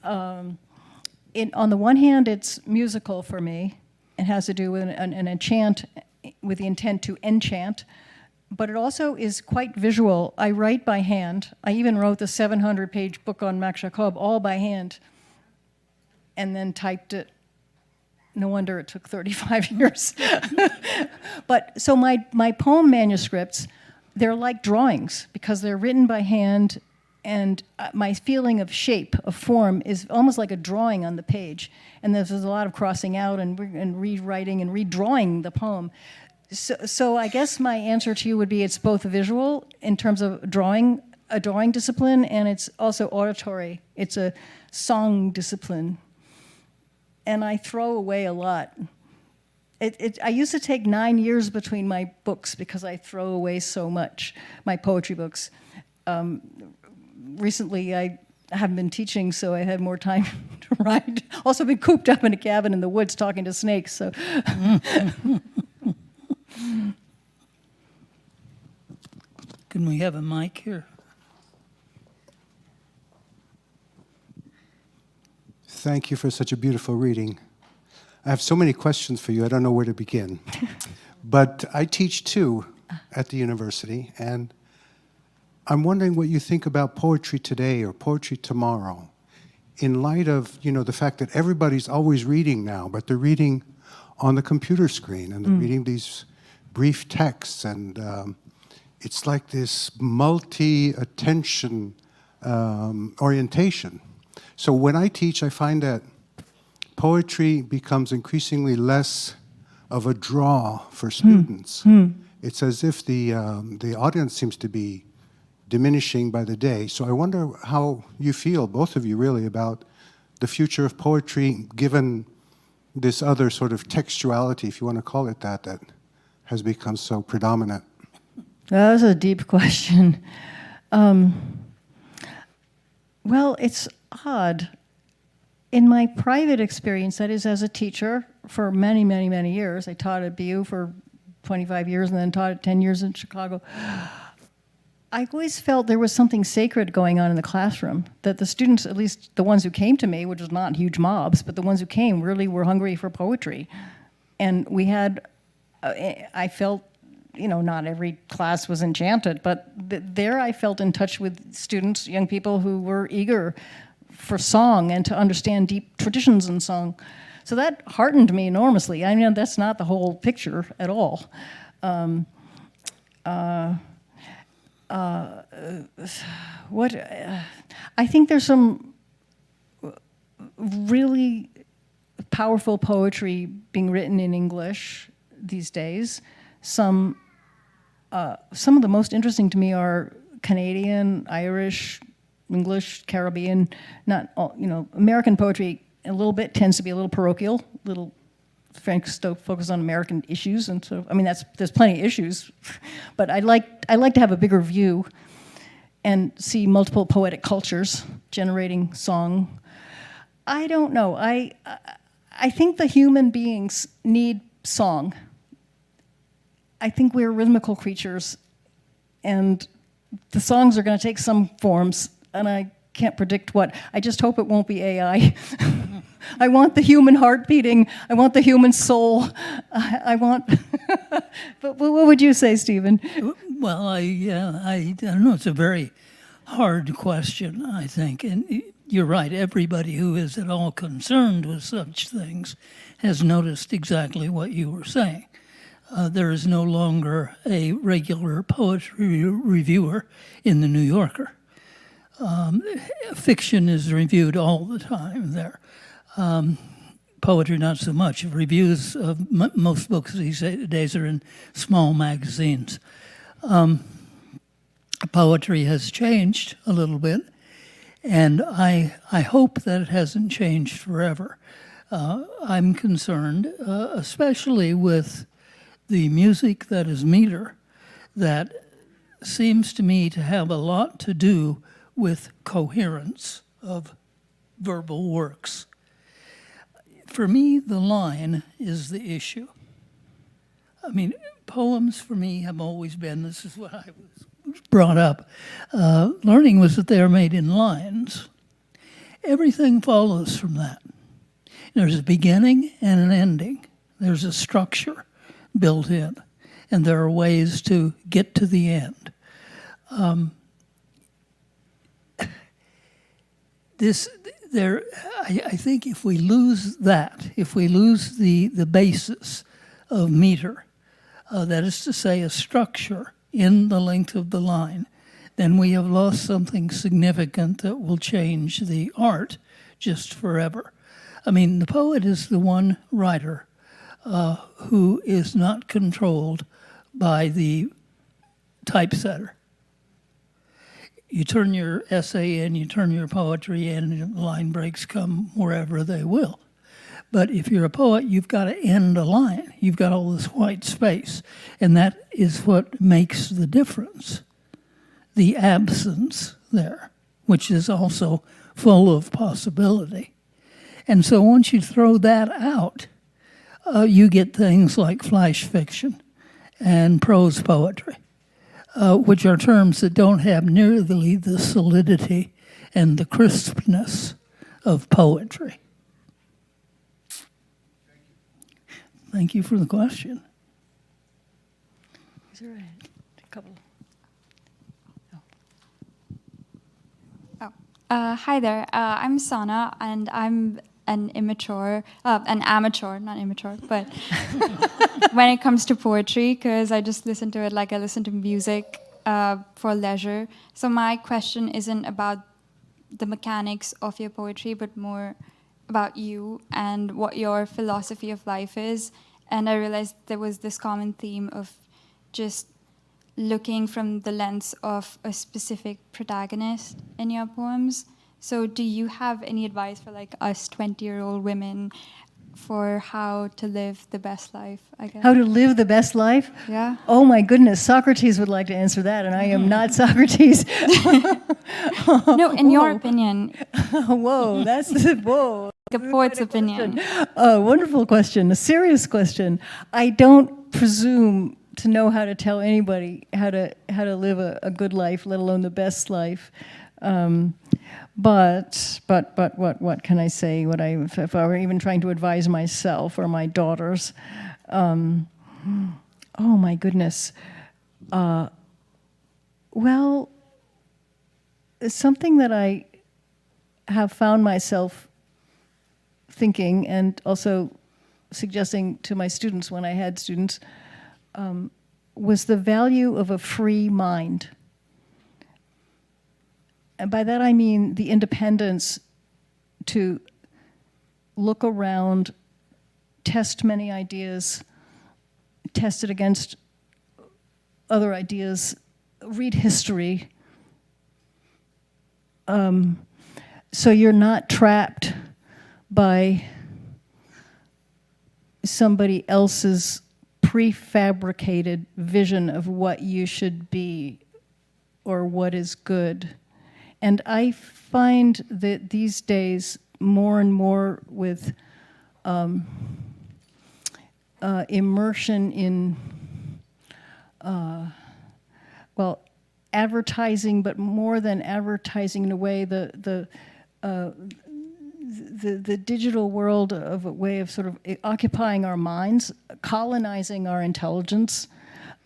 On the one hand, it's musical for me. It has to do with an enchant, with the intent to enchant. But it also is quite visual. I write by hand. I even wrote the 700-page book on Max Jacob all by hand, and then typed it. No wonder it took 35 years. But so my poem manuscripts, they're like drawings because they're written by hand, and my feeling of shape, of form, is almost like a drawing on the page. And there's a lot of crossing out and rewriting and redrawing the poem. So I guess my answer to you would be it's both visual in terms of a drawing discipline, and it's also auditory. It's a song discipline. And I throw away a lot. I used to take 9 years between my books because I throw away so much, my poetry books. Recently, I haven't been teaching, so I had more time to write. Also been cooped up in a cabin in the woods talking to snakes, so. Can we have a mic here? Thank you for such a beautiful reading. I have so many questions for you, I don't know where to begin. But I teach too at the university, and I'm wondering what you think about poetry today or poetry tomorrow, in light of, the fact that everybody's always reading now, but they're reading on the computer screen, and they're reading these brief texts, and it's like this multi-attention orientation. So when I teach, I find that poetry becomes increasingly less of a draw for students. It's as if the audience seems to be diminishing by the day. So I wonder how you feel, both of you really, about the future of poetry, given this other sort of textuality, if you want to call it that has become so predominant. That was a deep question. Well, it's odd. In my private experience, that is as a teacher for many, many, many years, I taught at BU for 25 years and then taught it 10 years in Chicago. I always felt there was something sacred going on in the classroom, that the students, at least the ones who came to me, which was not huge mobs, but the ones who came really were hungry for poetry. And we had, I felt, not every class was enchanted, but there I felt in touch with students, young people who were eager for song and to understand deep traditions in song. So that heartened me enormously. I mean, that's not the whole picture at all. I think there's some really powerful poetry being written in English these days. Some of the most interesting to me are Canadian, Irish, English, Caribbean, not all, American poetry a little bit tends to be a little parochial, little focus on American issues, and so there's plenty of issues, but I like to have a bigger view and see multiple poetic cultures generating song. I don't know. I think the human beings need song. I think we're rhythmical creatures, and the songs are going to take some forms, and I can't predict what. I just hope it won't be AI. I want the human heart beating. I want the human soul. I want. But what would you say, Stephen? Well, I don't know. It's a very hard question, I think. And you're right. Everybody who is at all concerned with such things has noticed exactly what you were saying. There is no longer a regular poetry reviewer in the New Yorker. Fiction is reviewed all the time there. Poetry, not so much. Reviews of most books these days are in small magazines. Poetry has changed a little bit, and I hope that it hasn't changed forever. I'm concerned, especially with the music that is meter that seems to me to have a lot to do with coherence of verbal works. For me, the line is the issue. I mean, poems for me have always been, this is what I was brought up, learning was that they are made in lines. Everything follows from that. There's a beginning and an ending. There's a structure built in, and there are ways to get to the end. I think if we lose that, if we lose the basis of meter, that is to say a structure in the length of the line, then we have lost something significant that will change the art just forever. I mean, the poet is the one writer who is not controlled by the typesetter. You turn your essay in, you turn your poetry in, and line breaks come wherever they will. But if you're a poet, you've got to end a line. You've got all this white space. And that is what makes the difference. The absence there, which is also full of possibility. And so once you throw that out, you get things like flash fiction and prose poetry, which are terms that don't have nearly the solidity and the crispness of poetry. Thank you for the question. Is there a couple? Hi there. I'm Sana, and I'm an amateur, but when it comes to poetry, because I just listen to it like I listen to music for leisure. So my question isn't about the mechanics of your poetry, but more about you and what your philosophy of life is. And I realized there was this common theme of just looking from the lens of a specific protagonist in your poems. So do you have any advice for like us 20-year-old women for how to live the best life, I guess? How to live the best life? Yeah. Oh my goodness, Socrates would like to answer that, and I am not Socrates. No, in your opinion. Whoa, that's whoa. A poet's opinion. A wonderful question, a serious question. I don't presume to know how to tell anybody how to live a good life, let alone the best life. But what can I say? If I were even trying to advise myself or my daughters, oh my goodness. Well, something that I have found myself thinking and also suggesting to my students when I had students was the value of a free mind. And by that I mean the independence to look around, test many ideas, test it against other ideas, read history. So you're not trapped by somebody else's prefabricated vision of what you should be or what is good. And I find that these days, more and more with immersion in, advertising, but more than advertising in a way, the digital world of a way of sort of occupying our minds, colonizing our intelligence,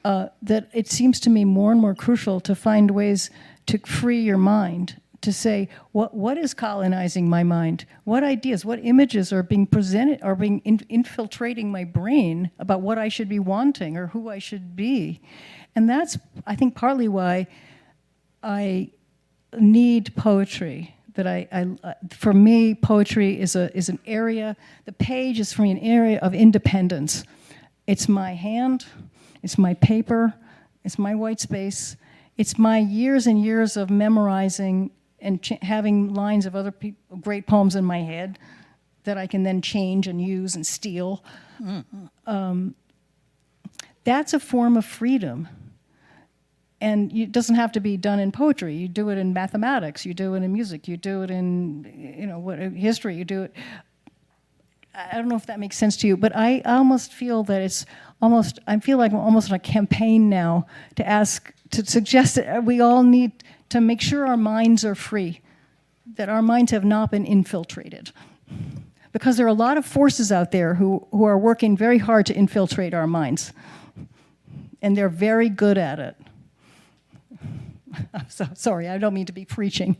that it seems to me more and more crucial to find ways to free your mind, to say, what is colonizing my mind? What ideas, what images are being presented, are being infiltrating my brain about what I should be wanting or who I should be? And that's, I think, partly why I need poetry. For me, poetry is an area, the page is for me an area of independence. It's my hand, it's my paper, it's my white space, it's my years and years of memorizing and having lines of other great poems in my head that I can then change and use and steal. that's a form of freedom. And it doesn't have to be done in poetry. You do it in mathematics, you do it in music, you do it in history, you do it. I don't know if that makes sense to you, but I almost feel that I feel like I'm almost on a campaign now to suggest that we all need to make sure our minds are free, that our minds have not been infiltrated. Because there are a lot of forces out there who are working very hard to infiltrate our minds. And they're very good at it. I'm so sorry, I don't mean to be preaching.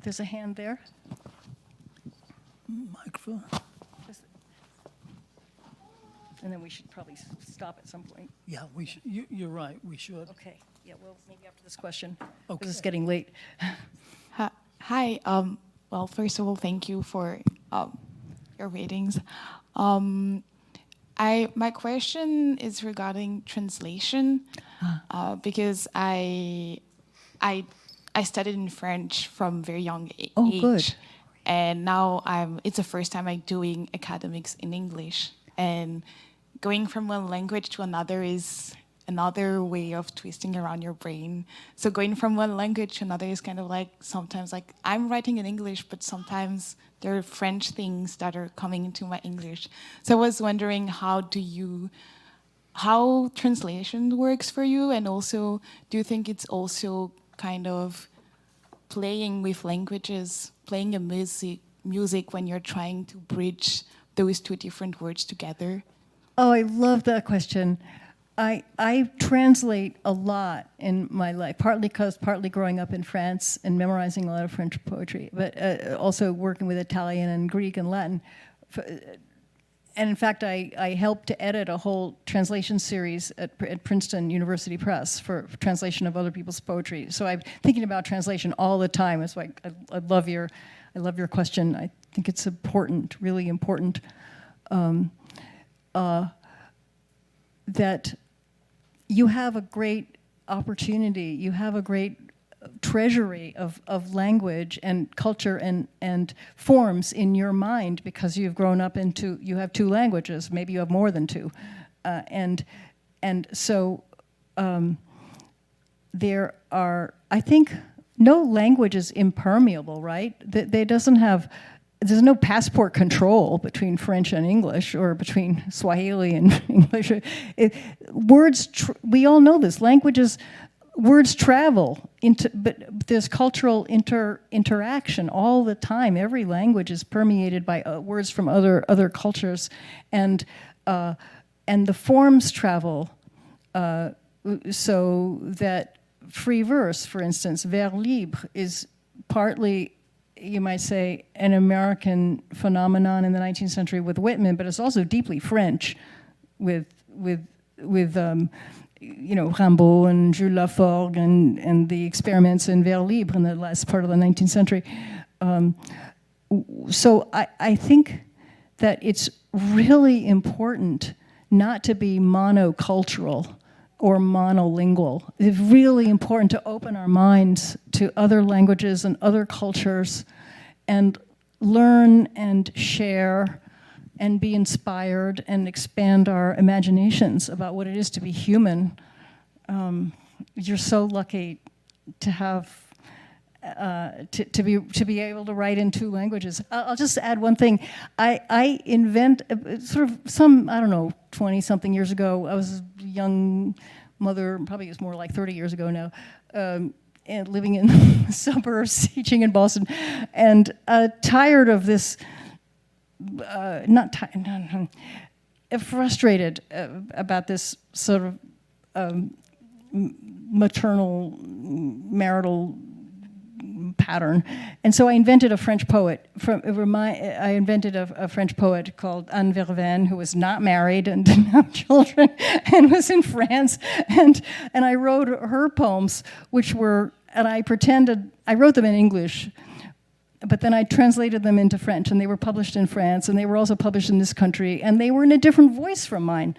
There's a hand there. Microphone. And then we should probably stop at some point. Yeah, we should. You're right. We should. Okay. Yeah. Well, maybe after this question. Okay. Because it's getting late. Hi. Well, first of all, thank you for your readings. My question is regarding translation, because I studied in French from very young age. Oh, good. And now it's the first time I'm doing academics in English. And going from one language to another is another way of twisting around your brain. So going from one language to another is kind of like sometimes like I'm writing in English, but sometimes there are French things that are coming into my English. So I was wondering how translation works for you, and also do you think it's also kind of playing with languages, playing a music when you're trying to bridge those two different words together? Oh, I love that question. I translate a lot in my life, partly growing up in France and memorizing a lot of French poetry, but also working with Italian and Greek and Latin. And in fact, I helped to edit a whole translation series at Princeton University Press for translation of other people's poetry. So I'm thinking about translation all the time. It's like I love your question. I think it's important, really important, that you have a great opportunity, you have a great treasury of language and culture and forms in your mind because you've grown up you have two languages, maybe you have more than two. And so there are, I think, no language is impermeable, right? There's no passport control between French and English or between Swahili and English. We all know this. Words travel, but there's cultural interaction all the time. Every language is permeated by words from other cultures, and the forms travel. So that free verse, for instance, vers libre, is partly, you might say, an American phenomenon in the 19th century with Whitman, but it's also deeply French with Rimbaud and Jules Laforgue and the experiments in vers libre in the last part of the 19th century. So I think that it's really important not to be monocultural or monolingual. It's really important to open our minds to other languages and other cultures and learn and share and be inspired and expand our imaginations about what it is to be human. You're so lucky to have to be able to write in two languages. I'll just add one thing. I invent sort of 20-something years ago. I was a young mother, probably it's more like 30 years ago now, and living in the suburbs, teaching in Boston, and tired of this. Frustrated about this sort of maternal marital pattern, and so I invented a French poet. I invented a French poet called Anne Vervaine, who was not married and didn't have children, and was in France. And I wrote her poems, which were, and I wrote them in English, but then I translated them into French, and they were published in France, and they were also published in this country, and they were in a different voice from mine,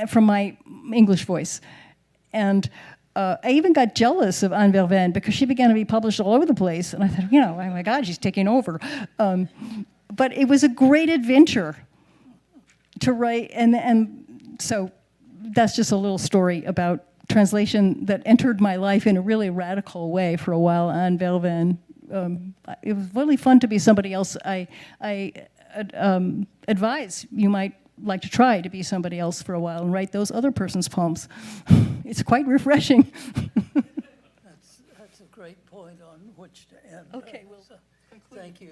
from my English voice, and. I even got jealous of Anne Vervaine because she began to be published all over the place, and I thought, oh my God, she's taking over. but it was a great adventure to write, and so that's just a little story about translation that entered my life in a really radical way for a while on Velven. It was really fun to be somebody else. I advise you might like to try to be somebody else for a while and write those other person's poems. It's quite refreshing. That's a great point on which to end. Okay, well, Thank you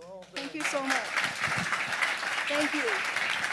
all. thank you so much. Thank you.